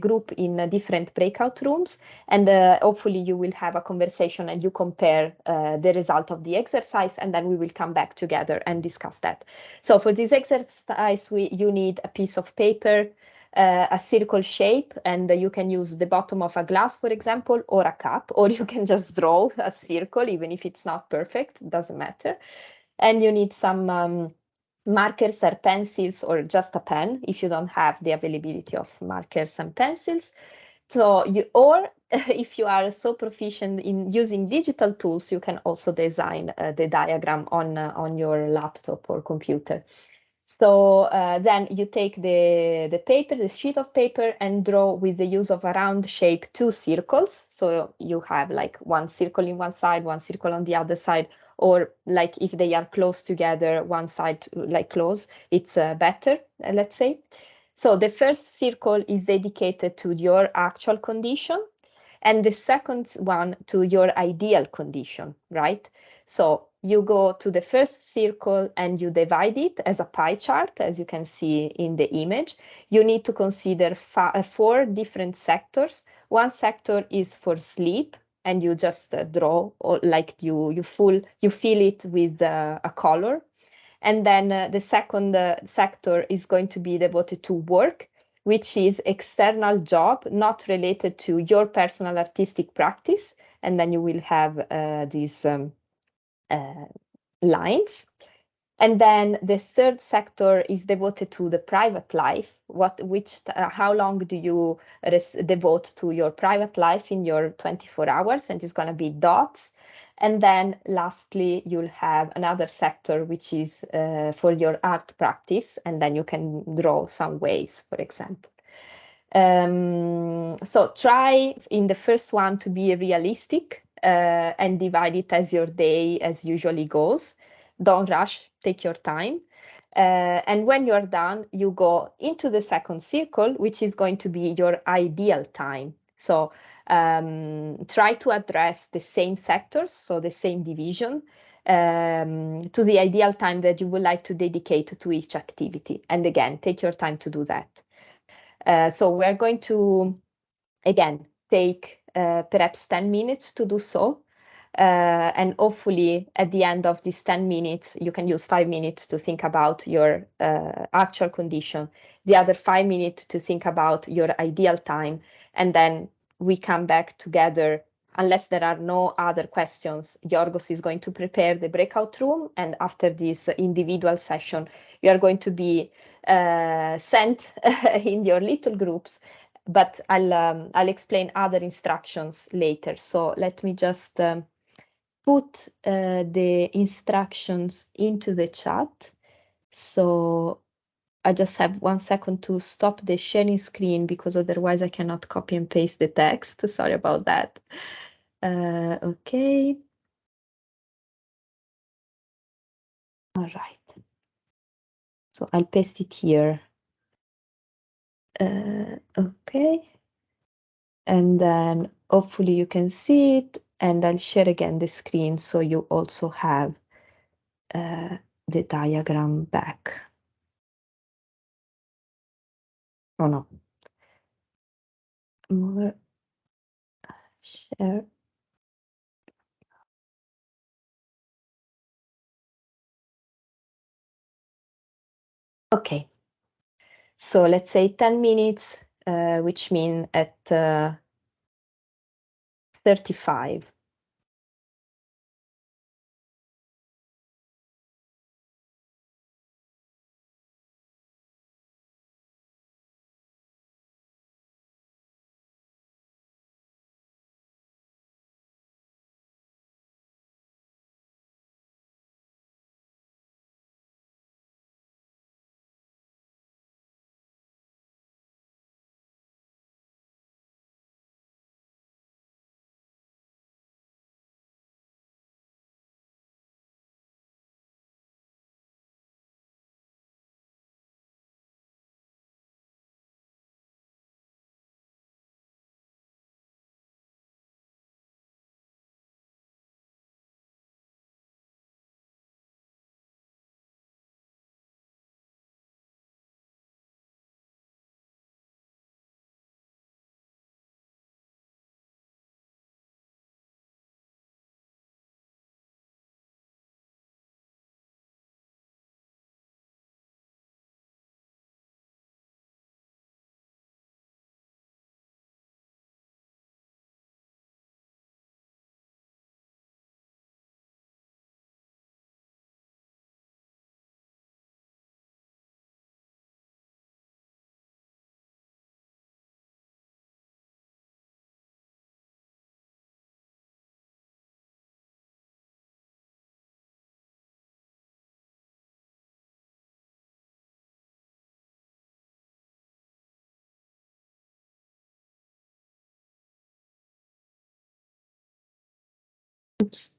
group in different breakout rooms, and hopefully you will have a conversation and you compare the result of the exercise, and then we will come back together and discuss that. So for this exercise, you need a piece of paper, a circle shape, and you can use the bottom of a glass, for example, or a cup, or you can just draw a circle, even if it's not perfect, it doesn't matter. And you need some markers or pencils, or just a pen if you don't have the availability of markers and pencils. So if you are so proficient in using digital tools, you can also design the diagram on your laptop or computer. So then you take the paper, the sheet of paper, and draw with the use of a round shape 2 circles. So you have like one circle in one side, one circle on the other side, or like if they are close together, one side like close, it's better, let's say. So the first circle is dedicated to your actual condition, and the second one to your ideal condition, right? So you go to the first circle and you divide it as a pie chart, as you can see in the image. You need to consider 4 different sectors. One sector is for sleep, and you just draw, or like you fill it with a color. And then the second sector is going to be devoted to work, which is external job, not related to your personal artistic practice. And then you will have these lines. And then the third sector is devoted to the private life. How long do you devote to your private life in your 24 hours? And it's going to be dots. And then lastly, you'll have another sector, which is for your art practice. And then you can draw some waves, for example. So try in the first one to be realistic and divide it as your day as usually goes. Don't rush, take your time. And when you're done, you go into the second circle, which is going to be your ideal time. So try to address the same sectors, so the same division, to the ideal time that you would like to dedicate to each activity. And again, take your time to do that. So we're going to, again, take perhaps 10 minutes to do so. And hopefully at the end of these 10 minutes, you can use 5 minutes to think about your actual condition, the other 5 minutes to think about your ideal time, and then we come back together. Unless there are no other questions, Yorgos is going to prepare the breakout room, and after this individual session, you are going to be sent in your little groups, but I'll explain other instructions later. So let me just put the instructions into the chat. So I just have 1 second to stop the sharing screen, because otherwise I cannot copy and paste the text. Sorry about that. Okay. All right. So I'll paste it here. Okay. And then hopefully you can see it, and I'll share again the screen so you also have the diagram back. Oh no. More share. Okay. So let's say 10 minutes, which mean at 35. Oops.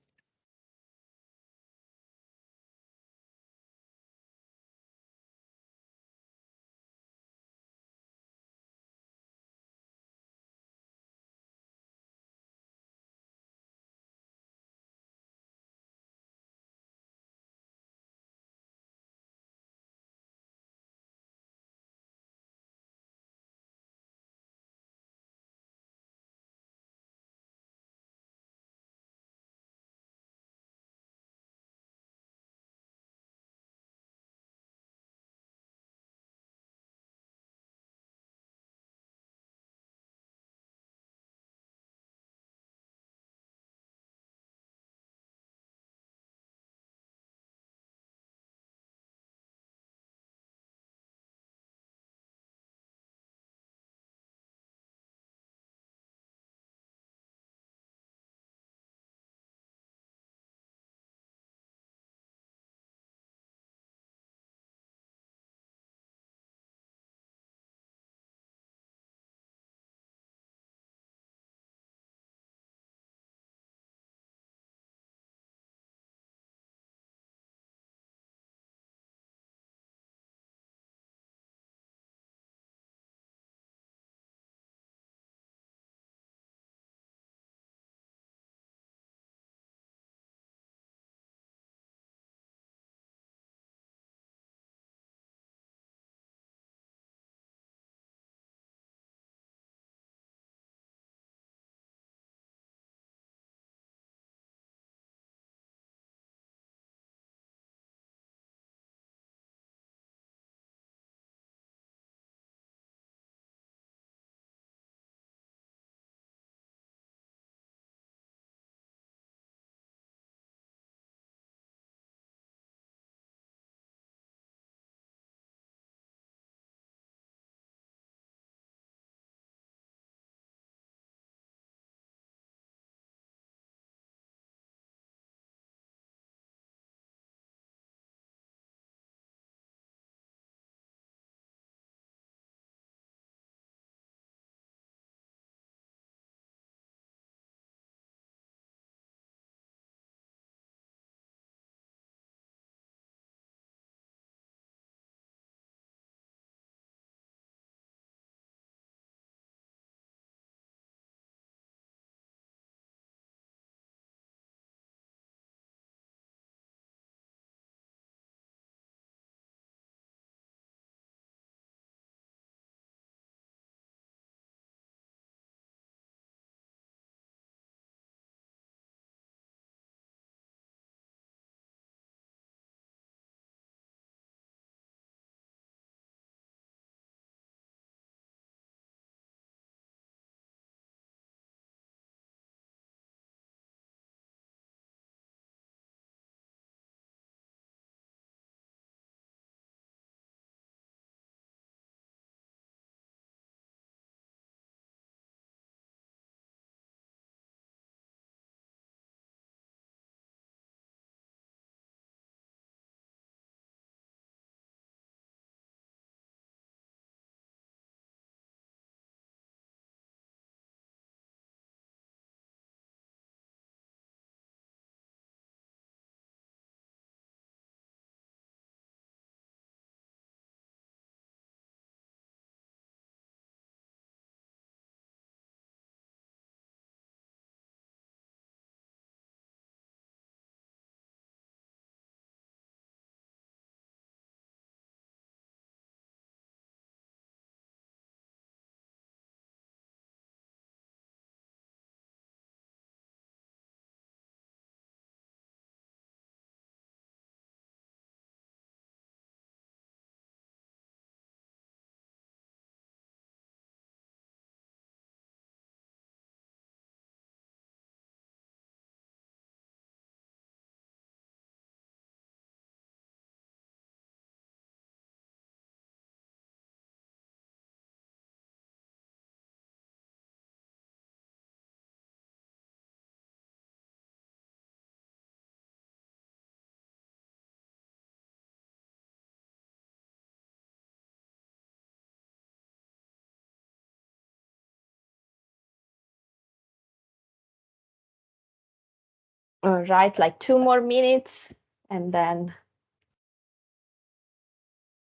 All right, like 2 more minutes, and then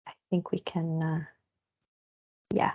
I think we can, yeah.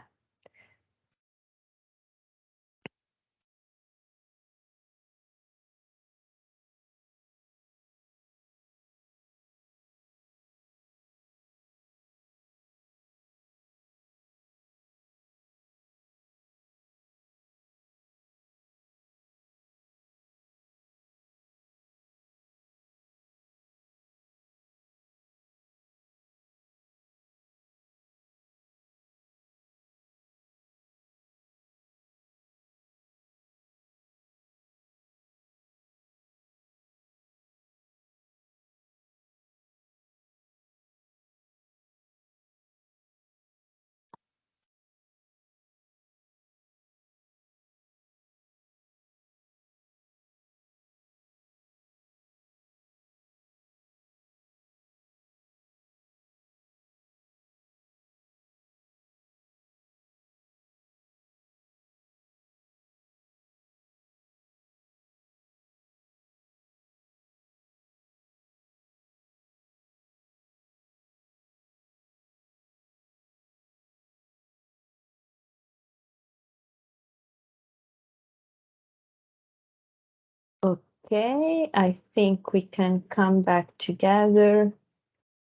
Okay, I think we can come back together.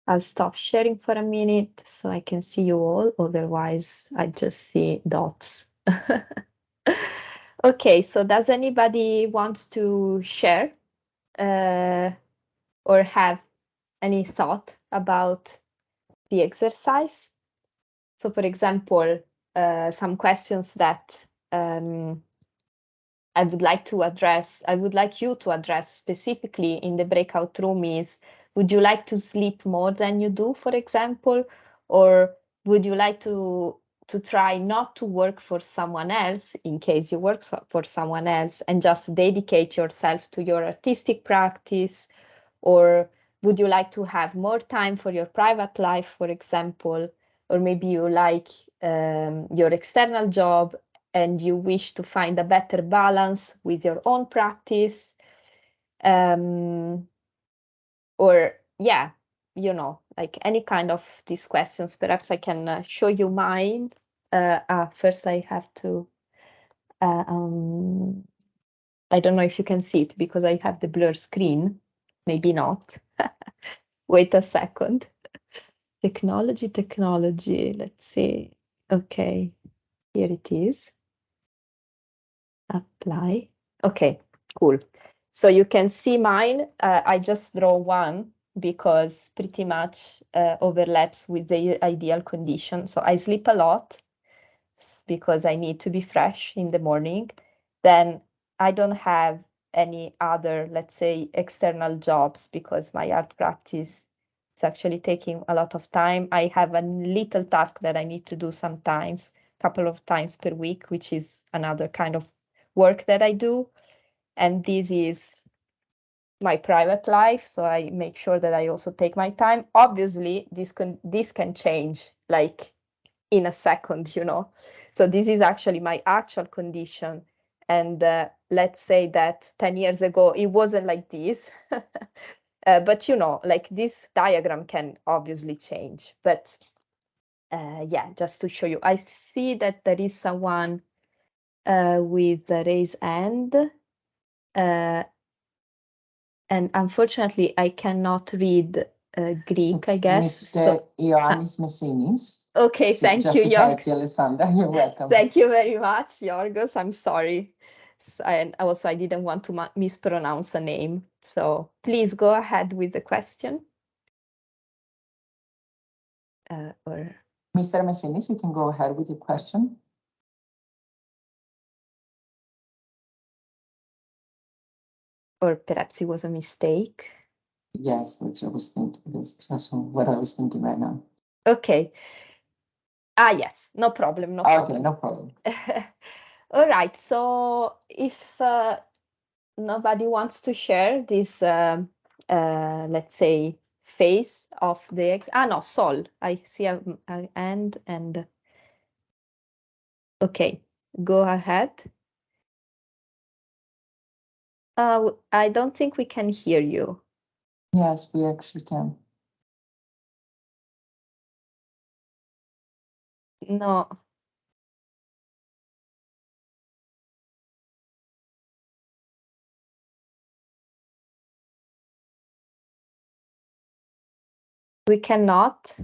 I'll stop sharing for a minute so I can see you all, otherwise I just see dots. Okay, so does anybody want to share or have any thought about the exercise? So for example, some questions that I would like you to address specifically in the breakout room is, would you like to sleep more than you do, for example? Or would you like to try not to work for someone else in case you work for someone else and just dedicate yourself to your artistic practice? Or would you like to have more time for your private life, for example? Or maybe you like your external job and you wish to find a better balance with your own practice. Or yeah, like any kind of these questions. Perhaps I can show you mine. First I have to, I don't know if you can see it because I have the blur screen. Maybe not. Wait a second. Technology, let's see. Okay, here it is. Apply. Okay, cool. So you can see mine. I just draw one because pretty much overlaps with the ideal condition. So I sleep a lot because I need to be fresh in the morning. Then I don't have any other, let's say, external jobs because my art practice is actually taking a lot of time. I have a little task that I need to do sometimes, a couple of times per week, which is another kind of work that I do. And this is my private life, so I make sure that I also take my time. Obviously, this can change like in a second, So this is actually my actual condition. And let's say that 10 years ago, it wasn't like this. But, like this diagram can obviously change. But yeah, just to show you, I see that there is someone with a raised hand. And unfortunately, I cannot read Greek, I guess. Mr. Ioannis Messinis. Okay, thank you, Yorgos. Alessandra, you're welcome. Thank you very much, Yorgos. I'm sorry. And also, I didn't want to mispronounce a name. So please go ahead with the question. Or Mr. Messinis, you can go ahead with your question. Or perhaps it was a mistake. Yes, which I was thinking. That's just what I was thinking right now. Okay. Yes, no problem. No problem. No problem. All right. So if nobody wants to share this, let's say, phase of the no, Sol. I see an end and okay, go ahead. I don't think we can hear you. Yes, we actually can. No. We cannot.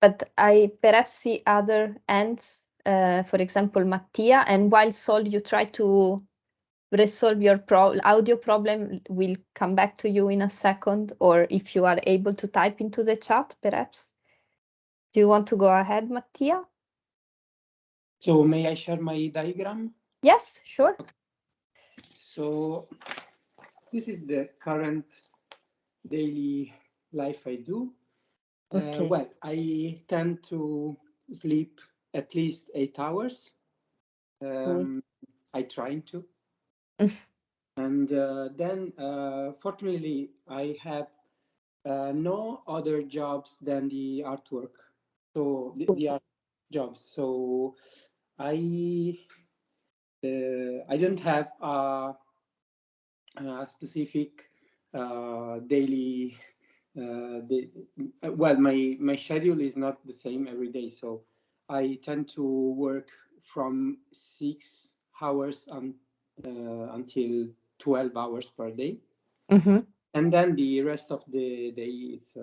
But I perhaps see other ends, for example, Mattia, and while Sol, you try to resolve your audio problem, we'll come back to you in a second, or if you are able to type into the chat, perhaps. Do you want to go ahead, Mattia? So may I share my diagram? Yes, sure. Okay. So this is the current daily life I do. Okay. Well, I tend to sleep at least 8 hours. I try to. And then, fortunately, I have no other jobs than the artwork. So the art jobs. So I don't have a specific daily. Well, my schedule is not the same every day, so I tend to work from 6 hours until 12 hours per day. Mm-hmm. And then the rest of the day is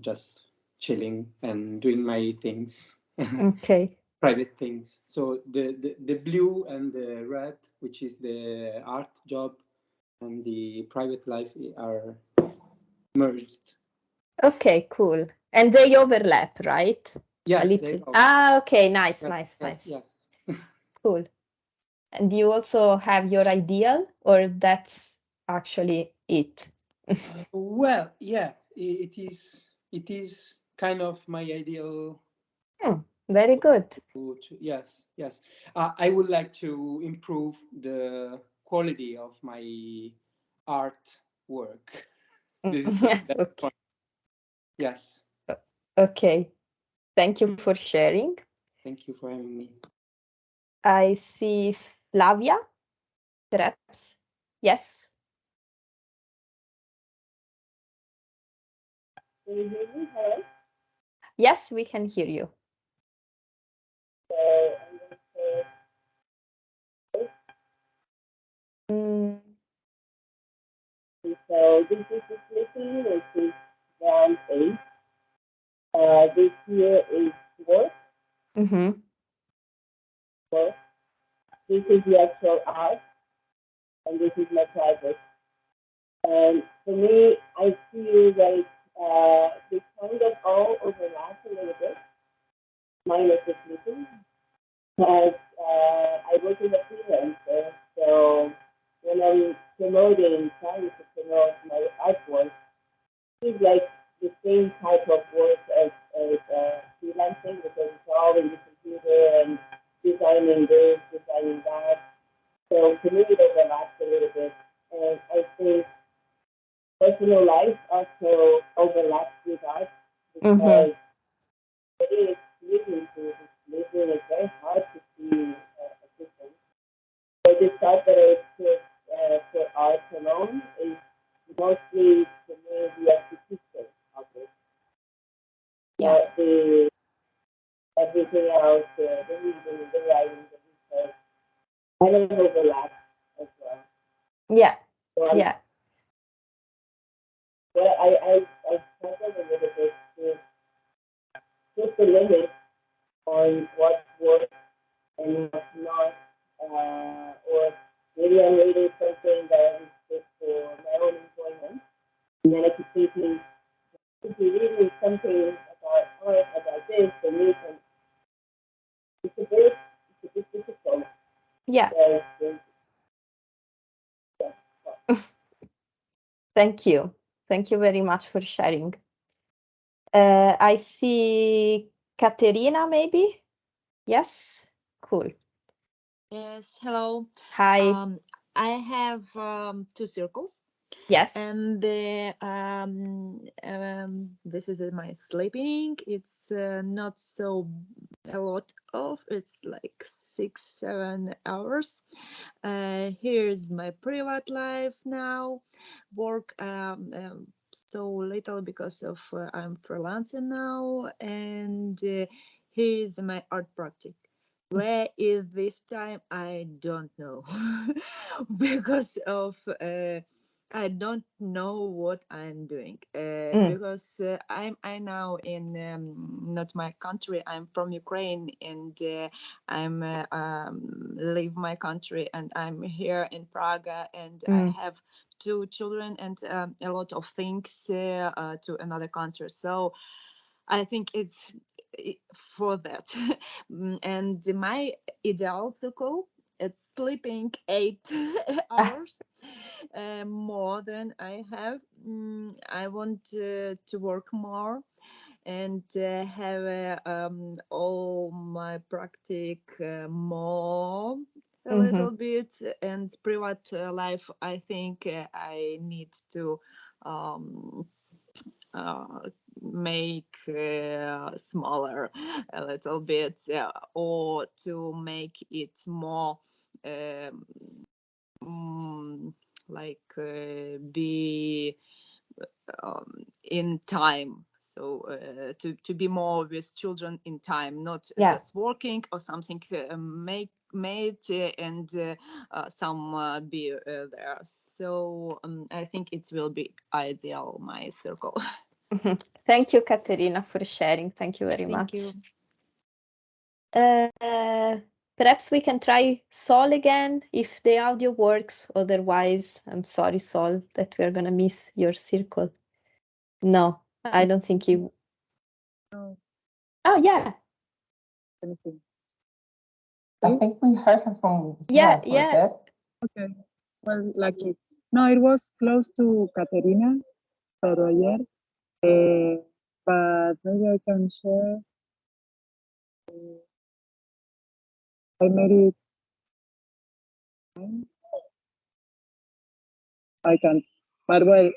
just chilling and doing my things. Okay. Private things. So the blue and the red, which is the art job, and the private life are merged. Okay, cool. And they overlap, right? Yes, a they little. overlap. Ah, okay, nice, Yes, nice, yes, nice. yes. Cool. And you also have your ideal, or that's actually it? Well, yeah, it is kind of my ideal. Very good. Yes, yes. I would like to improve the quality of my art work. This is the Okay. point. Yes. Okay. Thank you for sharing. Thank you for having me. I see Flavia, perhaps. Yes. Can you hear me? Hello? Yes, we can hear you. So I'm going to say, Mm, so this is the sleeping, which is round 8. This here is work. mm-hmm. Work. This is the actual art, and this is my private. And for me, I feel like they kind of all overlap a little bit, minus the sleeping. But I work as a freelancer, so when I'm promoting, trying to promote my artwork, it's like the same type of work as freelancing because it's all in the computer and designing this, designing that. So to me, it overlaps a little bit. And I think personal life also overlaps with art because it is living to living is very hard to see a difference. So the stuff that I took for art alone is mostly to me the execution of it. Yeah. The everything else, the reading, the writing, the research, kind of overlap as well. Yeah. So Yeah. Well, I struggled a little bit to put the limit on what's work and what's not, or maybe I'm reading something that is just for my own enjoyment, and then I could thinking, if you're reading something about art, about this, for me, it's a bit difficult. Yeah. Because, Thank you. Thank you very much for sharing. I see Katerina, maybe? Yes? Cool. Yes, hello. Hi. I have 2 circles, Yes. and this is my sleeping. It's not so a lot of. It's like 6-7 hours. Here's my private life now. Work so little because of I'm freelancing now, and here's my art practice. Where is this time? I don't know because of I don't know what I'm doing because I now in not my country. I'm from Ukraine, and I'm leave my country, and I'm here in Prague, and I have 2 children and a lot of things to another country. So I think it's for that. And my ideal circle, it's sleeping 8 hours more than I have. I want to work more and have all my practice more a little bit, and private life. I think I need to make smaller a little bit, or to make it more like be in time. So to be more with children in time, not just working or something made and some be there. So I think it will be ideal, my circle. Thank you, Katerina, for sharing. Thank you very much. You. Perhaps we can try Sol again if the audio works. Otherwise, I'm sorry, Sol, that we're gonna miss your circle. No, I don't think you. No. Oh yeah. I think we heard her from Yeah. Okay. Well, lucky. No, it was close to Caterina, pero ayer. But maybe I can share. I made it. I can. But well,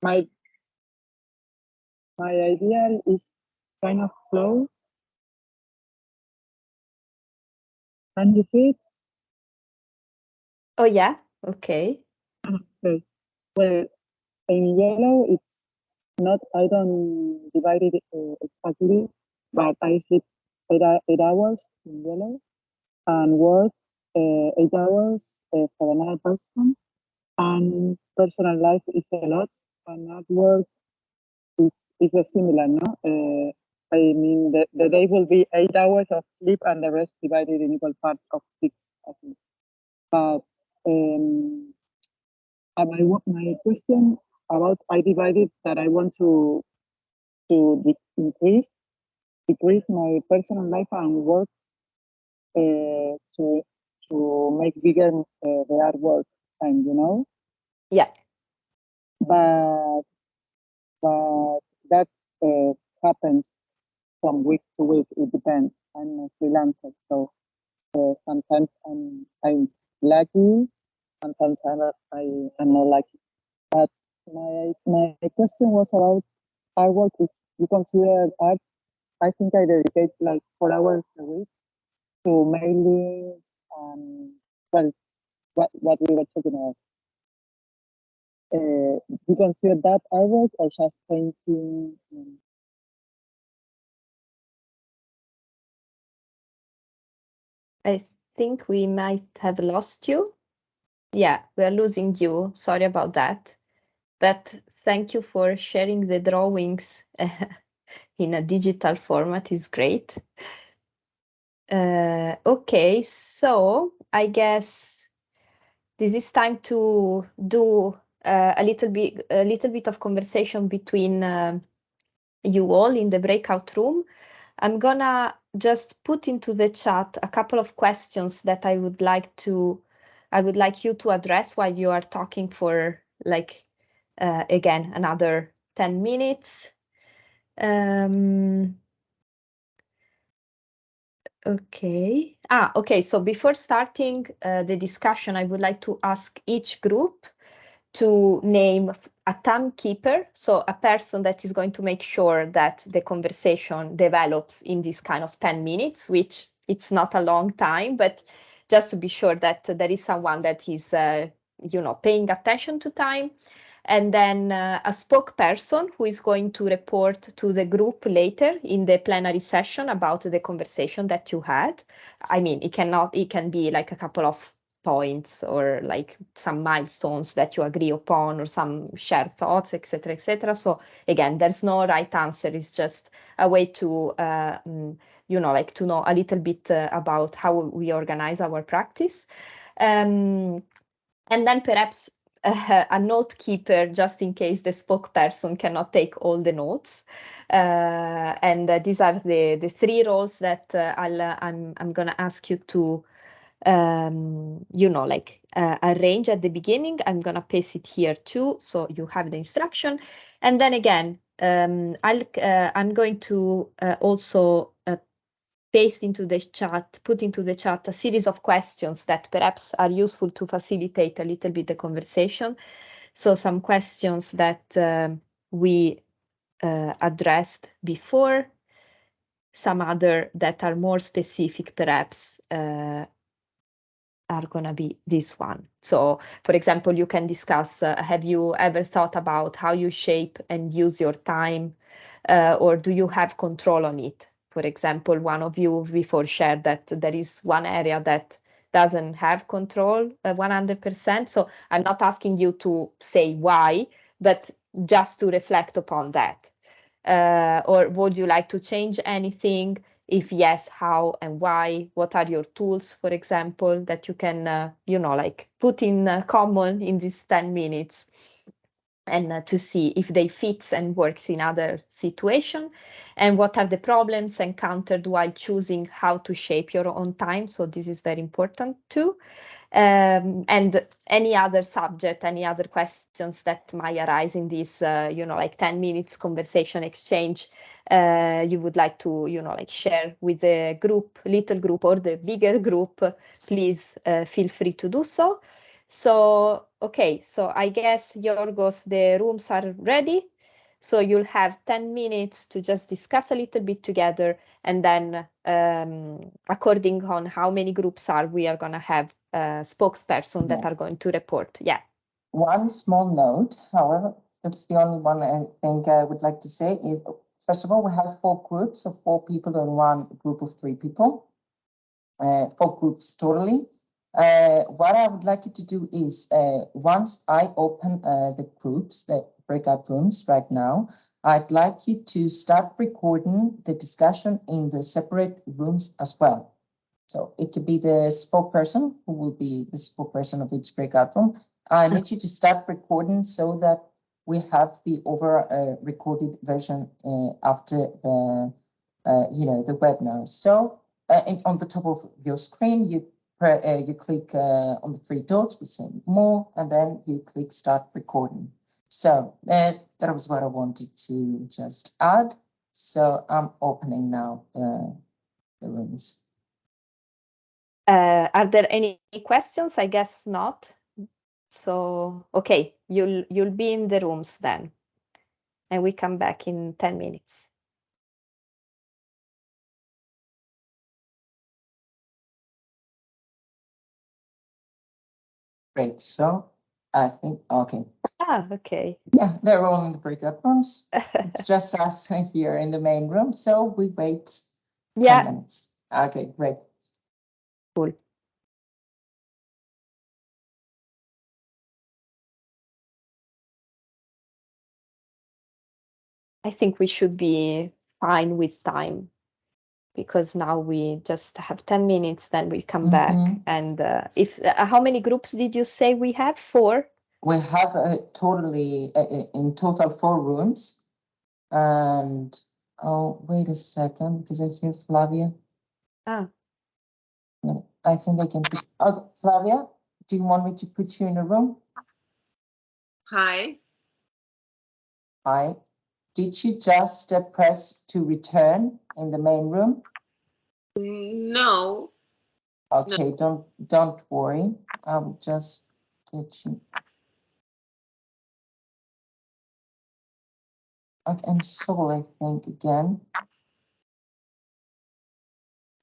my ideal is kind of close. Can you see it? Oh yeah. Okay. Okay. Well, in yellow, it's not. I don't divide it exactly, but I sleep 8 hours in yellow and work 8 hours for another person. And personal life is a lot, and at work is a similar, no? I mean, the day will be 8 hours of sleep and the rest divided in equal parts of 6, I think. But my question about I divided that I want to decrease my personal life and work to make bigger the artwork time, you know? Yeah. But that happens from week to week. It depends. I'm a freelancer, so sometimes I'm lucky, sometimes I'm not lucky. But my question was about artwork. If you consider art, I think I dedicate like 4 hours a week to mailings and well, what we were talking about. You consider that artwork or just painting? I think we might have lost you. Yeah, we're losing you. Sorry about that. But thank you for sharing the drawings in a digital format. It's great. Okay, so I guess this is time to do a little bit of conversation between you all in the breakout room. I'm gonna just put into the chat a couple of questions that I would like you to address while you are talking for like again another 10 minutes. Okay. Okay. So before starting the discussion, I would like to ask each group to name a timekeeper, so a person that is going to make sure that the conversation develops in this kind of 10 minutes, which it's not a long time, but just to be sure that there is someone that is, paying attention to time. And then a spokesperson who is going to report to the group later in the plenary session about the conversation that you had. I mean, it can be like a couple of points or like some milestones that you agree upon or some shared thoughts, etc., etc. So again, there's no right answer. It's just a way to, to know a little bit about how we organize our practice. And then perhaps a note keeper, just in case the spokesperson cannot take all the notes. And these are the three roles that I'm going to ask you to arrange at the beginning. I'm going to paste it here too, so you have the instruction. And then again, I'm going to also paste into the chat, put into the chat a series of questions that perhaps are useful to facilitate a little bit the conversation. So some questions that we addressed before, some other that are more specific perhaps are going to be this one. So, for example, you can discuss, have you ever thought about how you shape and use your time, or do you have control on it? For example, one of you before shared that there is one area that doesn't have control 100%. So I'm not asking you to say why, but just to reflect upon that. Or would you like to change anything? If yes, how and why? What are your tools, for example, that you can, put in common in these 10 minutes and to see if they fit and works in other situation, and what are the problems encountered while choosing how to shape your own time. So this is very important too. And any other subject, any other questions that might arise in this, 10 minutes conversation exchange, you would like to, share with the group, little group or the bigger group, please feel free to do so. So, okay, so I guess, Yorgos, the rooms are ready. So you'll have 10 minutes to just discuss a little bit together, and then according on how many groups we are going to have spokesperson that are going to report. Yeah. One small note, however, that's the only one I think I would like to say is, first of all, we have 4 groups of 4 people and 1 group of 3 people, 4 groups totally. What I would like you to do is, once I open the groups, the breakout rooms right now, I'd like you to start recording the discussion in the separate rooms as well. So it could be the spokesperson who will be the spokesperson of each breakout room. I need you to start recording so that we have the recorded version after the the webinar. So on the top of your screen, you click on the 3 dots, which say more, and then you click start recording. So that was what I wanted to just add. So I'm opening now the rooms. Are there any questions? I guess not. So, okay, you'll be in the rooms then, and we come back in 10 minutes. Great. So I think, okay. Okay. Yeah, they're all in the breakout rooms. It's just us here in the main room. So we wait 10 minutes. Okay, great. Cool. I think we should be fine with time, because now we just have 10 minutes, then we'll come back. And if how many groups did you say we have? 4? We have totally in total 4 rooms. And oh, wait a second, because I hear Flavia. I think I can put, oh, Flavia, do you want me to put you in a room? Hi. Hi. Did you just press to return in the main room? No. Okay, no. Don't worry. I will just get you. And Sol, I think, again.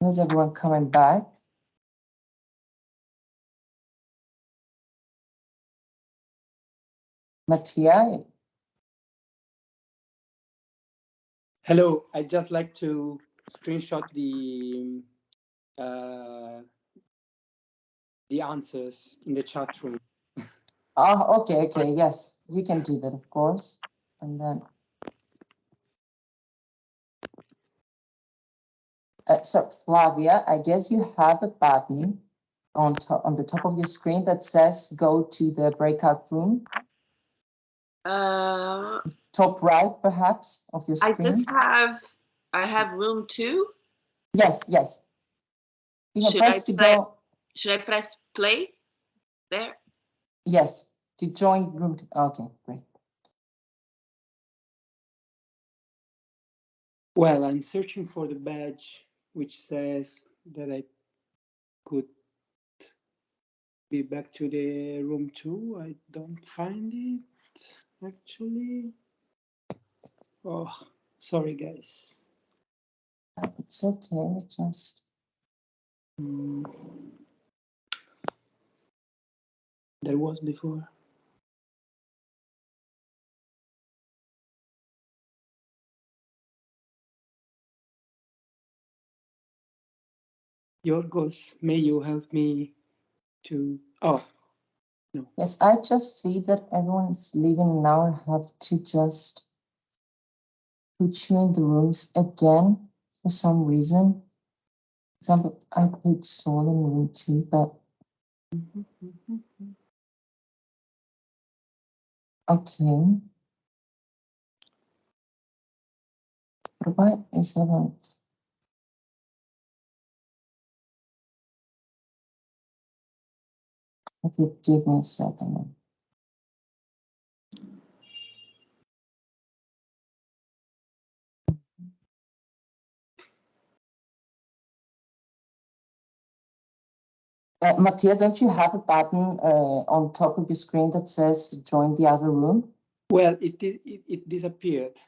Is everyone coming back? Mattia? Hello, I'd just like to screenshot the answers in the chat room. Oh, okay, yes, you can do that, of course. And then, so Flavia, I guess you have a button on the top of your screen that says go to the breakout room. Top right, perhaps, of your screen. I have room 2. Yes. You can press to go. Should I press play there? Yes, to join room. Okay, great. Well, I'm searching for the badge which says that I could be back to the room 2. I don't find it, actually. Oh, sorry, guys. It's okay, just... There was before. Yorgos, may you help me to... Oh, no. Yes, I just see that everyone is leaving now. I have to just put you in the rooms again for some reason. For example, I put Sol in room 2, but... Okay. Why is everyone... Okay, give me a second. Mattia, don't you have a button on top of your screen that says join the other room? Well, it disappeared.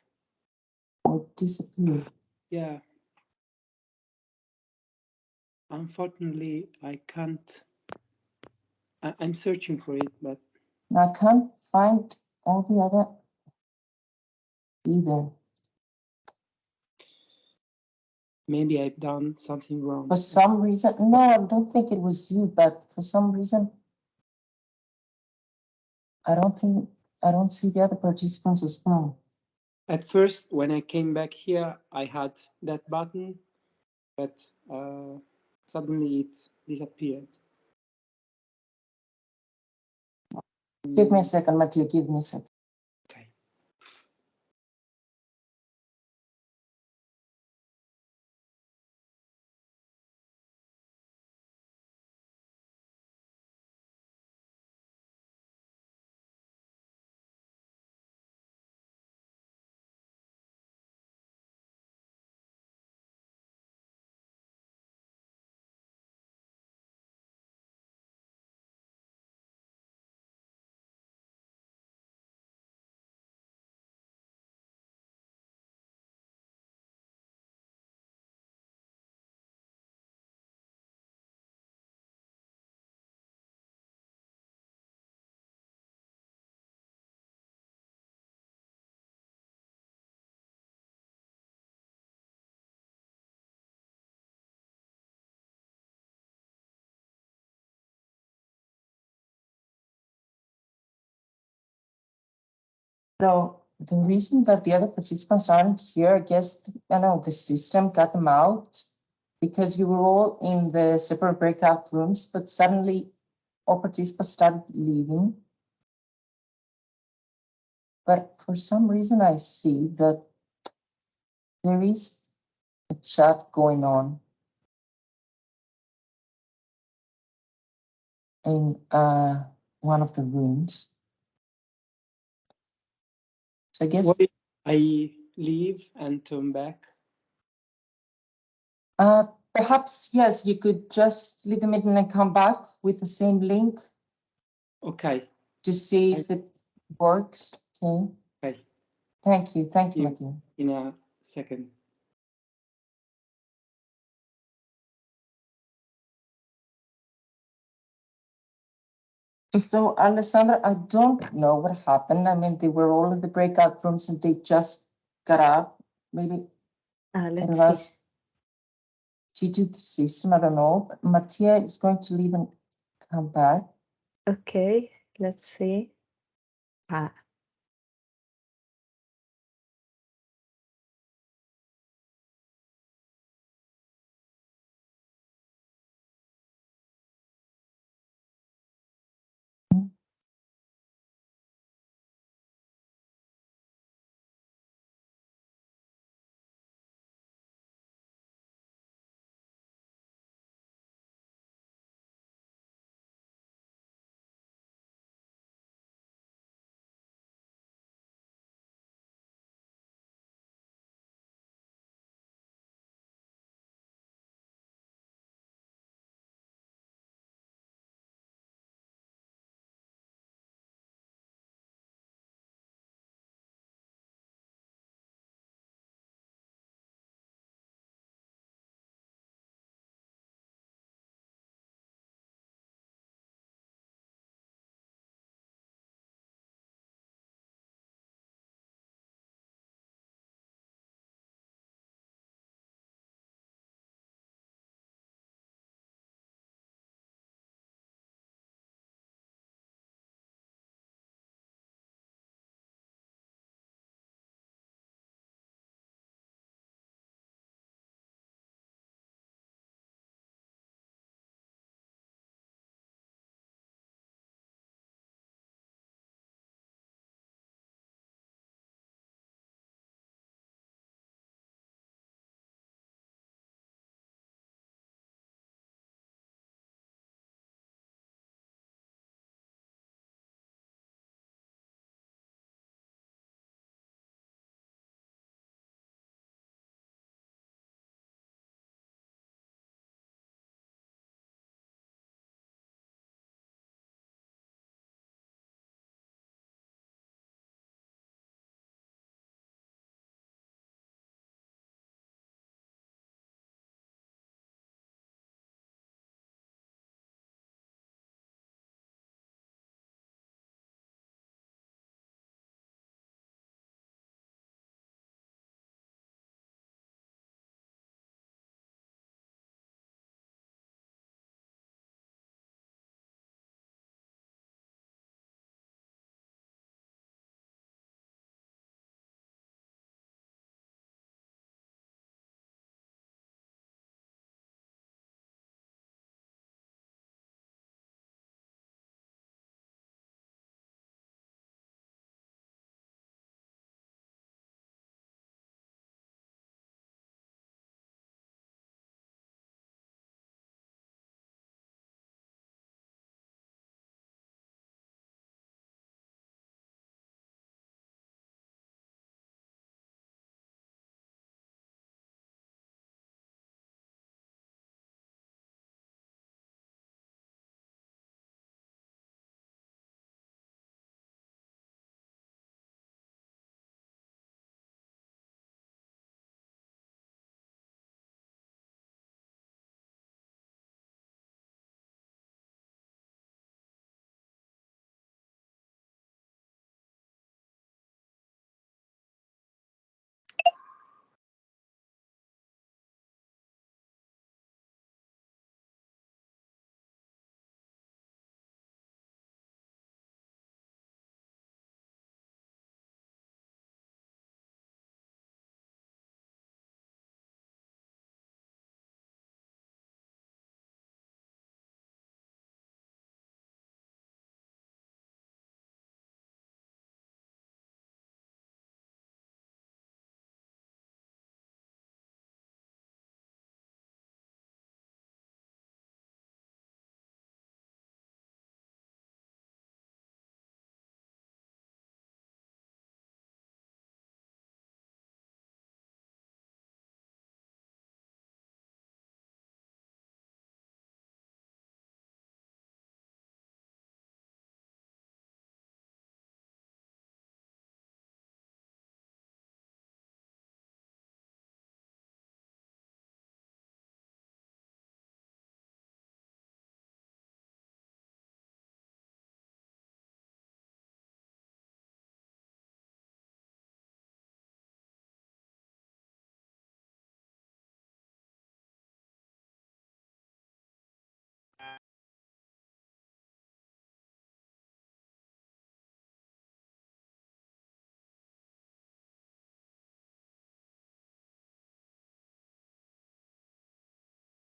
Or disappeared? Yeah. Unfortunately, I can't. I'm searching for it, but I can't find all the other either. maybe I've done something wrong. For some reason, no, I don't think it was you, but for some reason, I don't see the other participants as well. At first, when I came back here, I had that button, but suddenly it disappeared. Give me a second, Mattia, give me a second. Okay. So the reason that the other participants aren't here, I guess, I know the system got them out because you were all in the separate breakout rooms, but suddenly all participants started leaving. But for some reason, I see that there is a chat going on in one of the rooms. So I guess What if I leave and turn back? perhaps, yes, you could just leave the meeting and come back with the same link. Okay. To see if it works. Okay. Okay. Thank you, Yeah. Martina. in a second. So, Alessandra, I don't know what happened. I mean, they were all in the breakout rooms and they just got up. Maybe it Let's was see. due to the system, I don't know. But Mattia is going to leave and come back. Okay, let's see. Ah,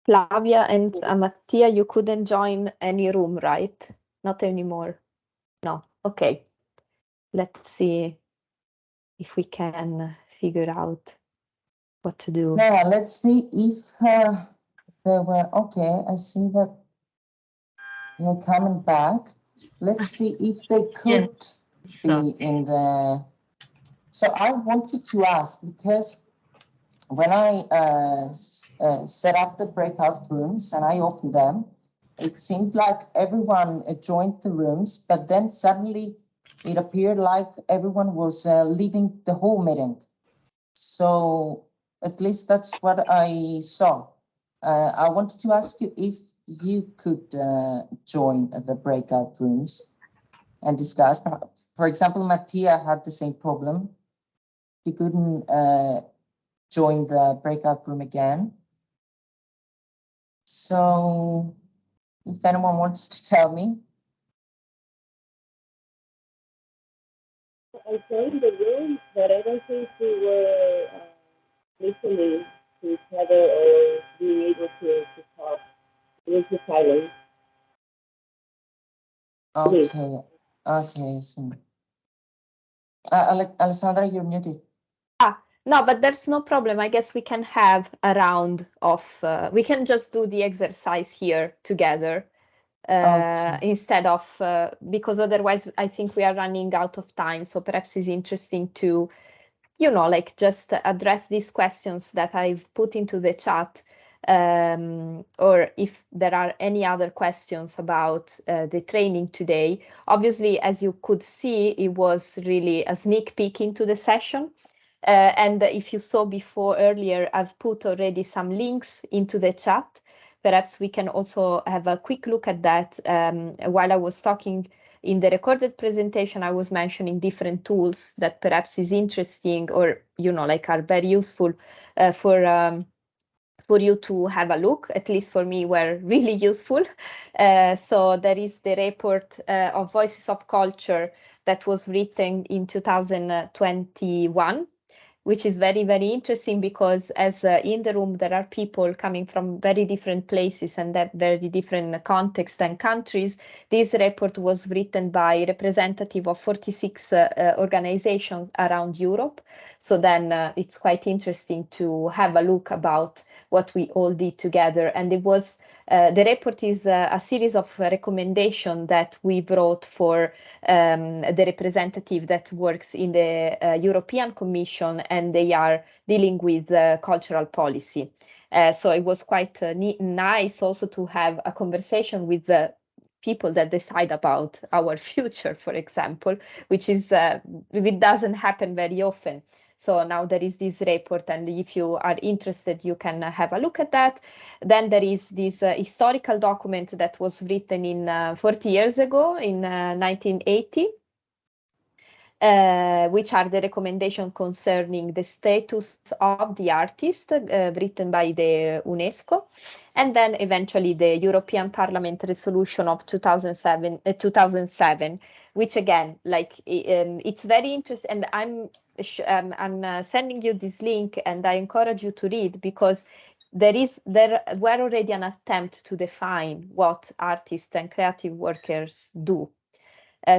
Flavia and Mattia, you couldn't join any room, right? Not anymore. No. Okay. Let's see if we can figure out what to do. Now, let's see if they were okay. I see that they're coming back. Let's see if they could be in the. So I wanted to ask, because when I set up the breakout rooms and I opened them, it seemed like everyone joined the rooms, but then suddenly it appeared like everyone was leaving the whole meeting. So at least that's what I saw. I wanted to ask you if you could join the breakout rooms and discuss. For example, Mattia had the same problem. He couldn't join the breakout room again. So if anyone wants to tell me. I joined the room, but I don't think we were listening to each other or being able to talk. It was just silence. Okay, okay, so Alessandra, you're muted. No, but there's no problem. I guess we can have a round of, we can just do the exercise here together instead of, because otherwise I think we are running out of time. So perhaps it's interesting to, like just address these questions that I've put into the chat. Or if there are any other questions about the training today. Obviously, as you could see, it was really a sneak peek into the session. And if you saw before earlier, I've put already some links into the chat. Perhaps we can also have a quick look at that. While I was talking in the recorded presentation, I was mentioning different tools that perhaps is interesting or, like are very useful for you to have a look. At least for me, were really useful. So there is the report of Voices of Culture that was written in 2021. Which is very, very interesting because as in the room, there are people coming from very different places and that very different contexts and countries. This report was written by representative of 46 organizations around Europe. So then it's quite interesting to have a look about what we all did together. And it was, the report is a series of recommendations that we wrote for the representative that works in the European Commission, and they are dealing with cultural policy. So it was quite nice also to have a conversation with the people that decide about our future, for example, which is it doesn't happen very often. So now there is this report, and if you are interested, you can have a look at that. Then there is this historical document that was written in 40 years ago, in 1980. Which are the recommendations concerning the status of the artist, written by the UNESCO, and then eventually the European Parliament resolution of 2007, which again, like it's very interesting, and I'm sending you this link, and I encourage you to read because there were already an attempt to define what artists and creative workers do.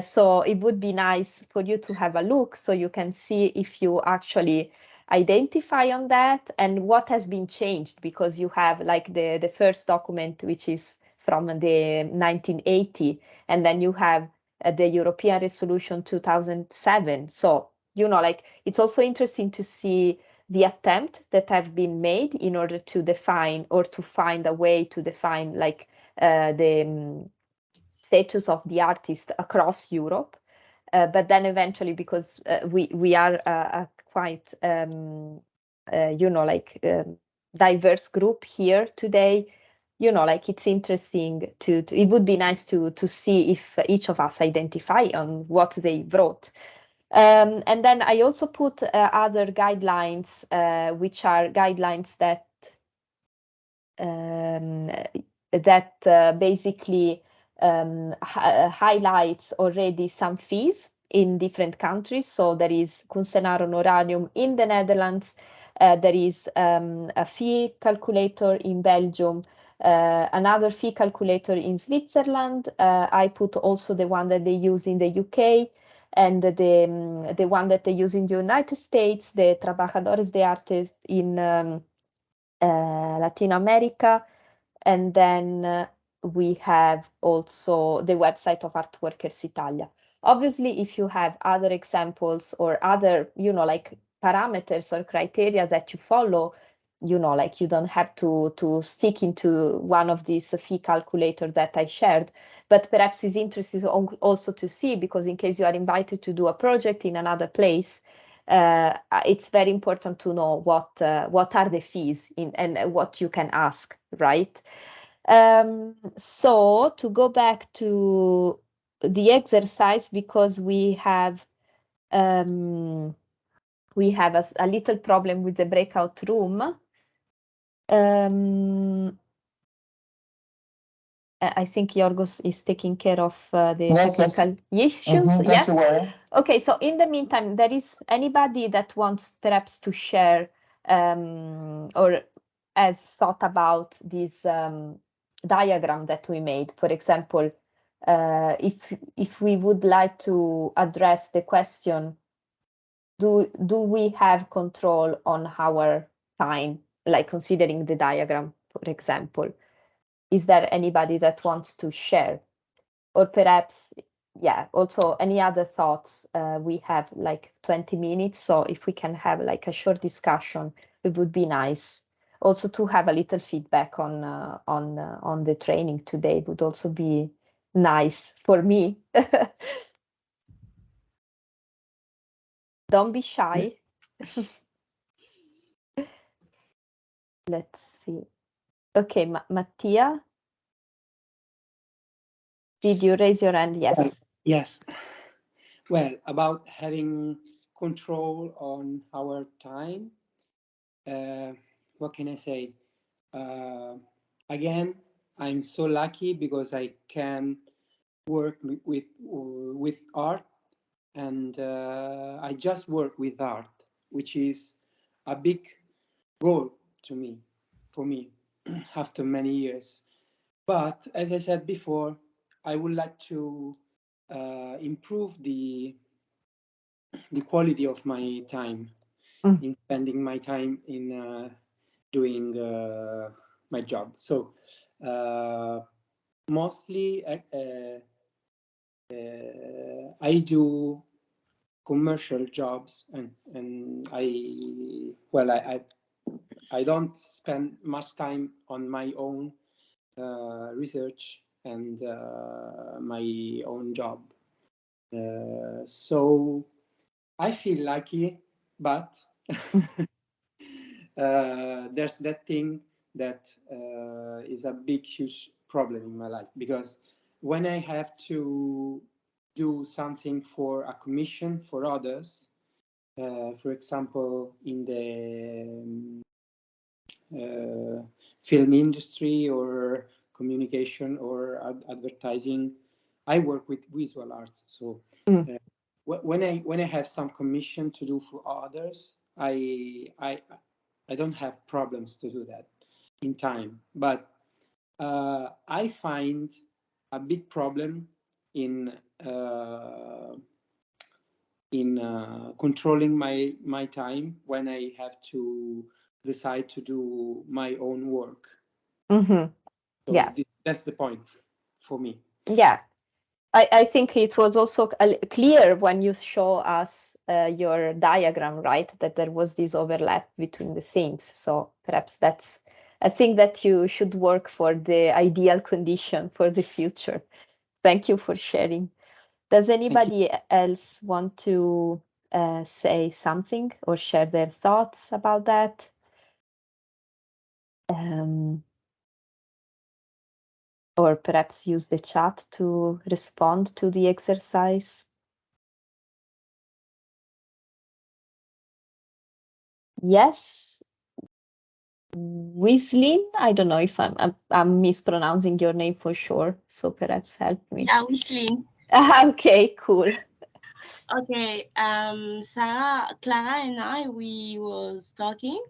So it would be nice for you to have a look so you can see if you actually identify on that and what has been changed, because you have like the first document, which is from the 1980, and then you have the European Resolution 2007. So, like it's also interesting to see the attempts that have been made in order to define or to find a way to define like the status of the artist across Europe. But then eventually, because we are a quite, diverse group here today, like it's interesting it would be nice to see if each of us identify on what they wrote. And then I also put other guidelines, which are guidelines that basically highlights already some fees in different countries. So there is Kunstenaar Honorarium in the Netherlands, There is a fee calculator in Belgium, another fee calculator in Switzerland. I put also the one that they use in the UK, and the one that they use in the United States, the Trabajadores de Artes in Latin America. And then we have also the website of Artworkers Italia. Obviously, if you have other examples or other, like parameters or criteria that you follow, like you don't have to stick into one of these fee calculator that I shared, but perhaps it's interesting also to see, because in case you are invited to do a project in another place, it's very important to know what are the fees and what you can ask, right? So to go back to the exercise, because we have a little problem with the breakout room. I think Yorgos is taking care of the technical issues. Yes. Okay, so in the meantime, there is anybody that wants perhaps to share or has thought about this diagram that we made. For example, if we would like to address the question, do we have control on our time, like considering the diagram, for example? Is there anybody that wants to share? Or perhaps, yeah, also any other thoughts? We have like 20 minutes, so if we can have like a short discussion, it would be nice. Also to have a little feedback on the training today would also be nice for me. Don't be shy. Let's see. Okay, Mattia, did you raise your hand? Yes. Yes. Well, about having control on our time, what can I say? Again, I'm so lucky because I can work with art, and I just work with art, which is a big goal for me after many years. But as I said before, I would like to improve the quality of my time in spending my time in doing my job. So mostly I do commercial jobs, and I don't spend much time on my own research and my own job. So I feel lucky, but there's that thing that is a big, huge problem in my life, because when I have to do something for a commission for others, for example, in the film industry or communication or advertising, I work with visual arts. So when I have some commission to do for others, I don't have problems to do that in time. But I find a big problem in controlling my time when I have to decide to do my own work. So yeah, that's the point for me. Yeah, I think it was also clear when you show us your diagram, right, that there was this overlap between the things. So perhaps that's a thing that you should work for, the ideal condition for the future. Thank you for sharing. Does anybody else want to say something or share their thoughts about that? Or perhaps use the chat to respond to the exercise? Yes, Wislin. I don't know if I'm mispronouncing your name for sure, so perhaps help me. Yeah, Wislin. Okay, cool. Okay, Sarah, Clara and I, we was talking.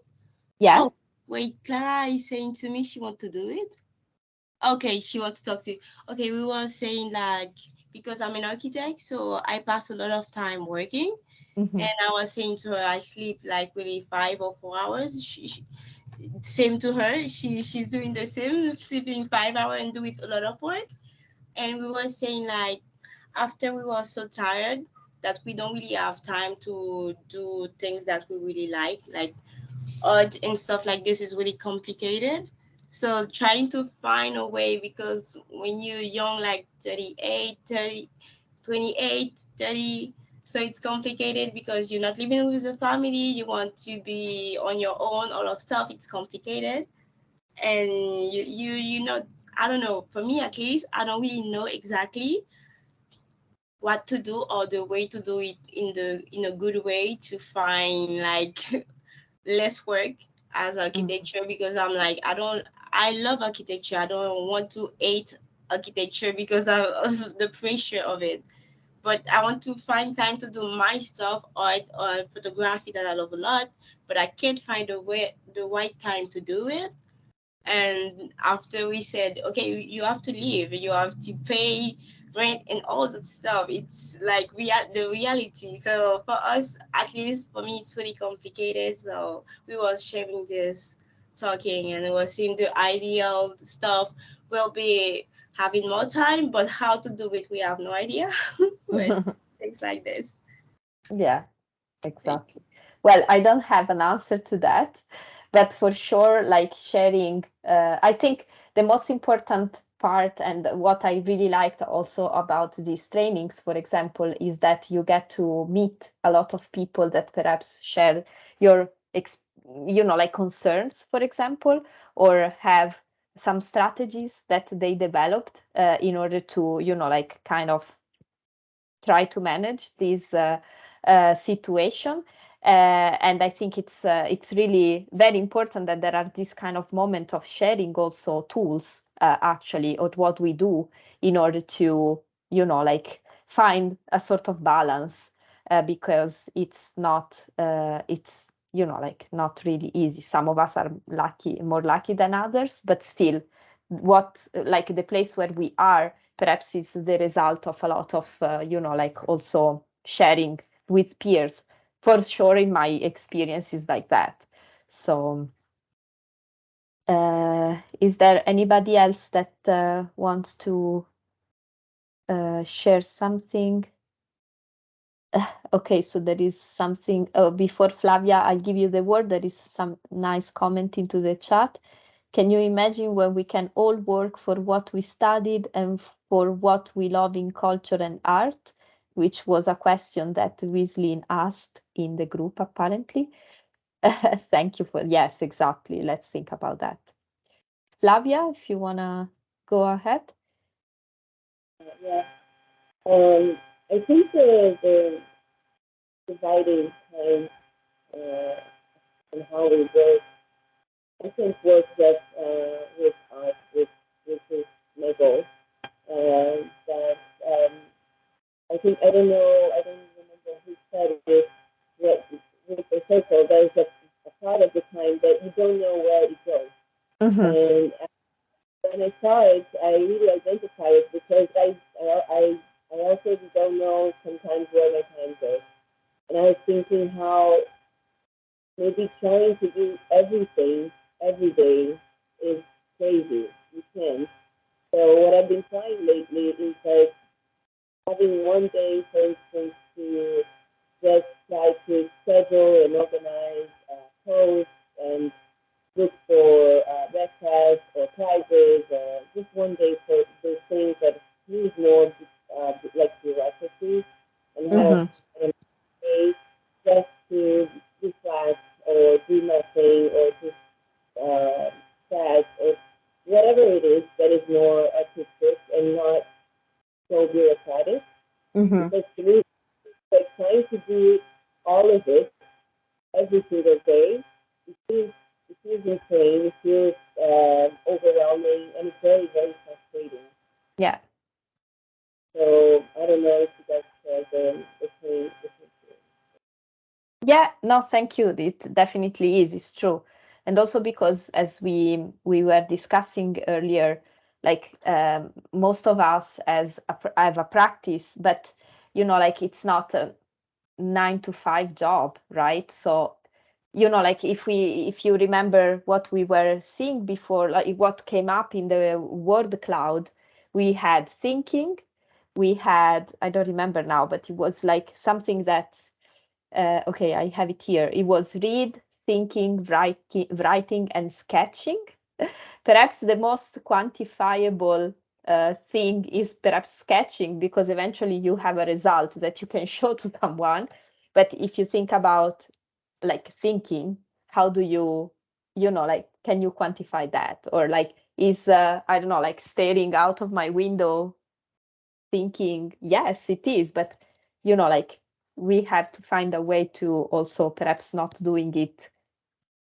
Yeah. Oh, wait, Clara is saying to me she want to do it. Okay, she wants to talk to you. Okay, we were saying like, because I'm an architect, so I pass a lot of time working. Mhm. And I was saying to her, I sleep like really 5 or 4 hours. Same to her. She's doing the same, sleeping 5 hours and doing a lot of work. And we were saying like, after we were so tired that we don't really have time to do things that we really like art and stuff like this is really complicated. So trying to find a way, because when you're young, like 38, 30, 28, 30, so it's complicated because you're not living with a family, you want to be on your own, all of stuff, it's complicated. And you know, I don't know, for me at least, I don't really know exactly what to do or the way to do it in a good way to find like less work as architecture, because I'm like, I love architecture. I don't want to hate architecture because of the pressure of it. But I want to find time to do my stuff, art or photography that I love a lot, but I can't find the right time to do it. And after we said, okay, you have to leave, you have to pay rent and all that stuff, it's like the reality. So for us, at least for me, it's really complicated. So we were sharing this, talking, and we were seeing the ideal stuff will be having more time, but how to do it, we have no idea. But things like this. Yeah, exactly. Well, I don't have an answer to that, but for sure, like sharing, I think the most important part and what I really liked also about these trainings, for example, is that you get to meet a lot of people that perhaps share your, like concerns, for example, or have some strategies that they developed in order to, like kind of try to manage this situation. And I think it's really very important that there are these kind of moments of sharing also tools actually of what we do in order to like find a sort of balance because it's not it's like not really easy. Some of us are more lucky than others, but still what like the place where we are perhaps is the result of a lot of like also sharing with peers. For sure in my experiences like that. So is there anybody else that wants to share something? Okay, so there is something before Flavia, I'll give you the word. There is some nice comment into the chat. Can you imagine when we can all work for what we studied and for what we love in culture and art? Which was a question that Wislin asked in the group, apparently. Thank you for, yes, exactly. Let's think about that. Flavia, if you want to go ahead. Yeah. I think the dividing time and how we work, I think works best with art, which is my goal. That I think I don't know, I don't remember who said it. What with the circle, there's a part of the time that you don't know where it goes. And when I saw it, I really identify it because I also don't know sometimes where my time goes. And I was thinking how maybe trying to do everything every day is crazy. You can't. So what I've been trying lately is like having one day, for instance, to just try to schedule and organize posts and look for requests or prizes or just one day for those things that use more like bureaucracy and have a day just to reflect or do nothing or just chat or whatever it is that is more artistic and not so bureaucratic. Because to me, like trying to do all of it every single day, it feels insane, it feels overwhelming, and it's very, very frustrating. Yeah. So I don't know if you guys share the same Yeah, no, thank you. It definitely is. It's true. And also because as we were discussing earlier, like most of us have a practice, but like it's not a 9 to 5 job, right? So, like if you remember what we were seeing before, like what came up in the word cloud, we had thinking, we had, I don't remember now, but it was like something that okay, I have it here. It was read, thinking, writing, and sketching. Perhaps the most quantifiable thing is perhaps sketching, because eventually you have a result that you can show to someone. But if you think about like thinking, how do you, like, can you quantify that? Or like, is, I don't know, like staring out of my window thinking? Yes, it is. But, like, we have to find a way to also perhaps not doing it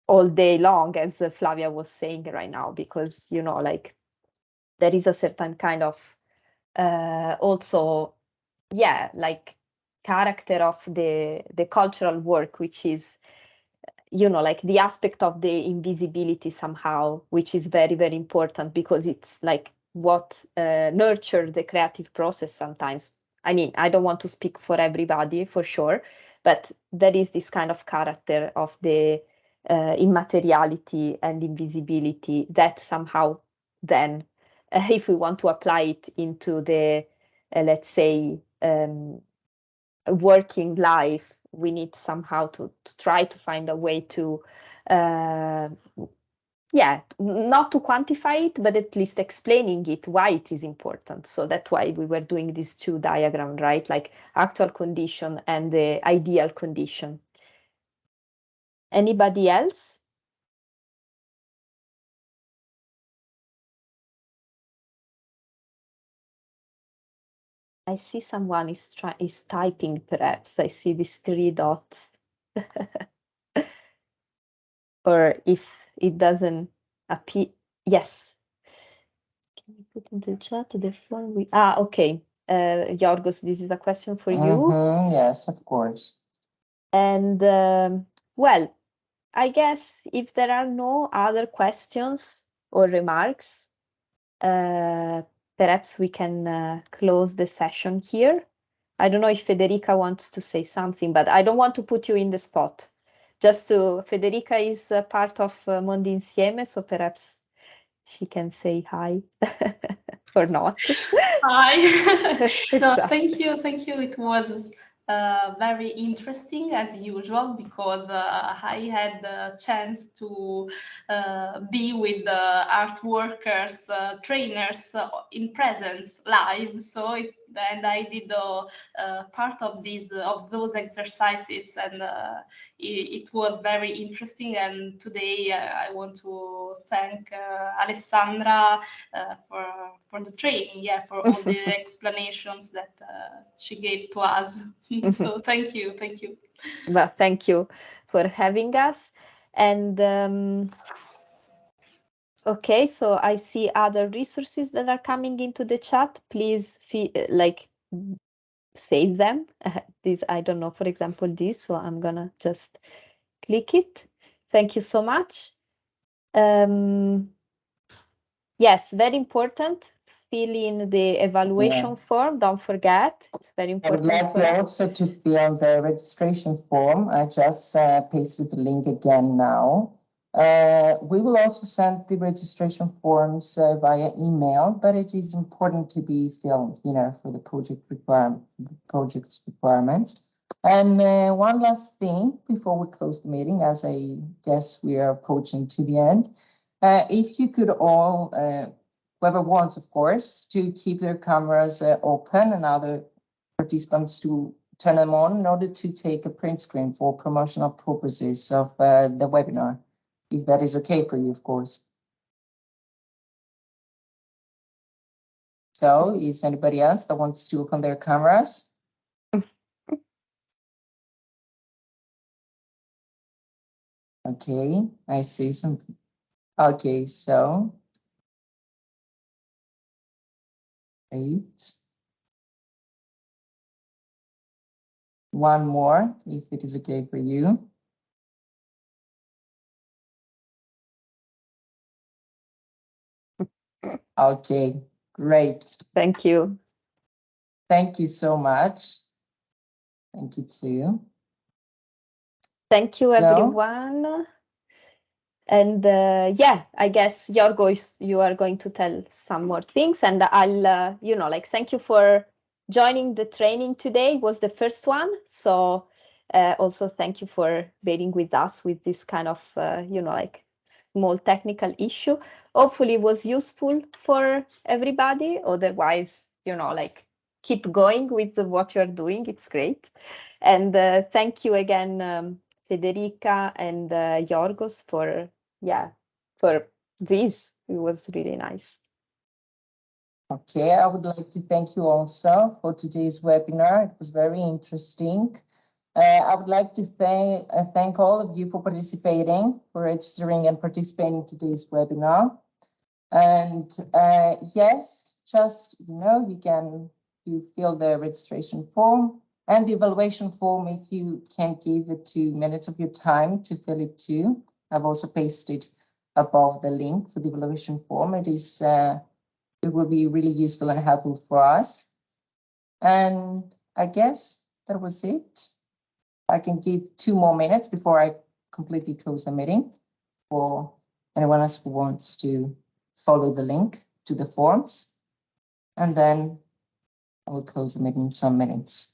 all day long, as Flavia was saying right now, because, like, there is a certain kind of also, yeah, like character of the cultural work, which is, like the aspect of the invisibility somehow, which is very, very important, because it's like what nurture the creative process sometimes. I mean, I don't want to speak for everybody, for sure, but there is this kind of character of the immateriality and invisibility that somehow then, if we want to apply it into the, let's say, working life, we need somehow to try to find a way to, yeah, not to quantify it, but at least explaining it, why it is important. So that's why we were doing these two diagrams, right? Like actual condition and the ideal condition. Anybody else? I see someone is typing, perhaps. I see these 3 dots. Or if it doesn't appear, yes. Can we put into the chat the form we okay. Yorgos, this is a question for you. Yes, of course. And well, I guess if there are no other questions or remarks, perhaps we can close the session here. I don't know if Federica wants to say something, but I don't want to put you in the spot. Federica is part of Mondinsieme, so perhaps she can say hi or not. Hi. No, Exactly. thank you. It was very interesting as usual, because I had the chance to be with the art workers, trainers in presence live. And I did part of those exercises, and it was very interesting. And today I want to thank Alessandra for the training, for all the explanations that she gave to us. So thank you. Well, thank you for having us. And okay, so I see other resources that are coming into the chat. Please save them. This, I don't know, for example, this, so I'm gonna just click it. Thank you so much. Yes, very important. Fill in the evaluation form. Don't forget, it's very I would important. like you also to fill the registration form. I just pasted the link again now. We will also send the registration forms via email, but it is important to be filled, for the project's requirements. And one last thing before we close the meeting, as I guess we are approaching to the end. If you could all, whoever wants, of course, to keep their cameras open, and other participants to turn them on in order to take a print screen for promotional purposes of the webinar, if that is okay for you, of course. So is anybody else that wants to open their cameras? Okay, I see some. Okay, so 8. one more, if it is okay for you. Okay, great. Thank you. Thank you so much. Thank you too. Thank you, So- everyone. And yeah, I guess Yorgos, you are going to tell some more things, and I'll, thank you for joining the training today. It was the first one, so also thank you for bearing with us with this kind of, small technical issue. Hopefully, it was useful for everybody. Otherwise, keep going with what you're doing. It's great, and thank you again. Federica and Yorgos for this. It was really nice. Okay, I would like to thank you also for today's webinar. It was very interesting. I would like to thank all of you for participating, for registering and participating in today's webinar. And yes, just, you fill the registration form and the evaluation form if you can give it 2 minutes of your time to fill it too. I've also pasted above the link for the evaluation form. It will be really useful and helpful for us. And I guess that was it. I can give 2 more minutes before I completely close the meeting for anyone else who wants to follow the link to the forms. And then I will close the meeting in some minutes.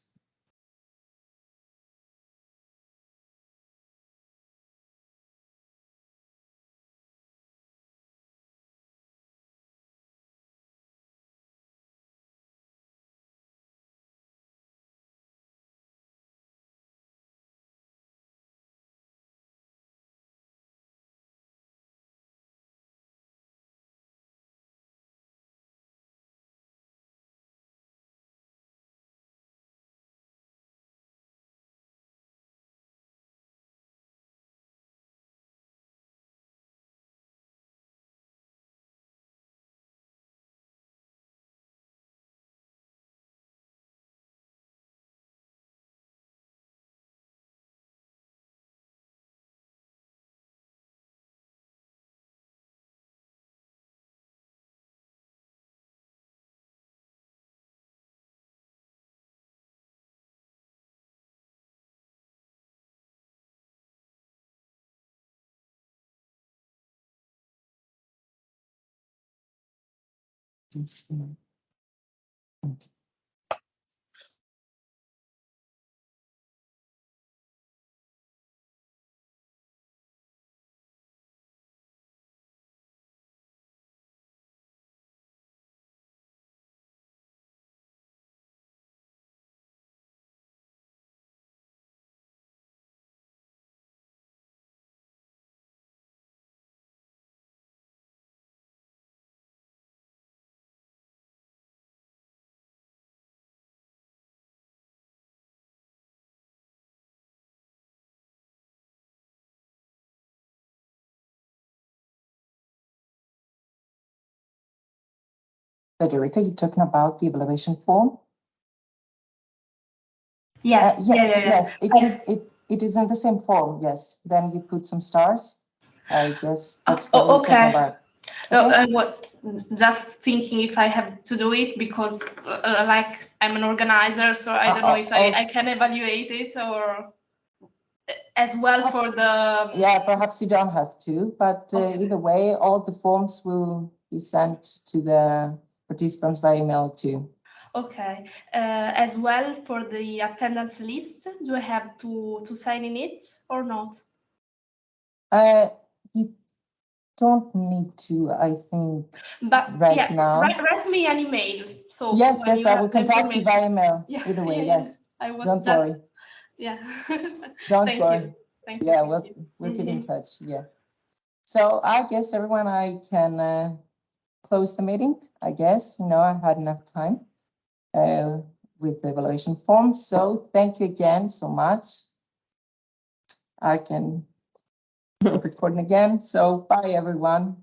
Okay. Federica, you're talking about the evaluation form? Yeah. Yes, it is in the same form, yes. Then you put some stars. I guess that's what you're talking about. Okay. I was just thinking if I have to do it because I'm an organizer, so I don't know if I can evaluate it or as well perhaps, for the... Yeah, perhaps you don't have to, but either way, all the forms will be sent to the participants by email too. Okay. As well for the attendance list, do I have to sign in it or not? You don't need to, I think, but right now. Write me an email. So yes, I will contact you by email. Yeah, either way, yes. I was don't just, worry. Yeah. Don't worry. Thank you. Yeah, we'll keep in touch. Yeah. So I guess everyone, I can close the meeting. I guess, I had enough time with the evaluation form. So thank you again so much. I can stop recording again. So bye, everyone.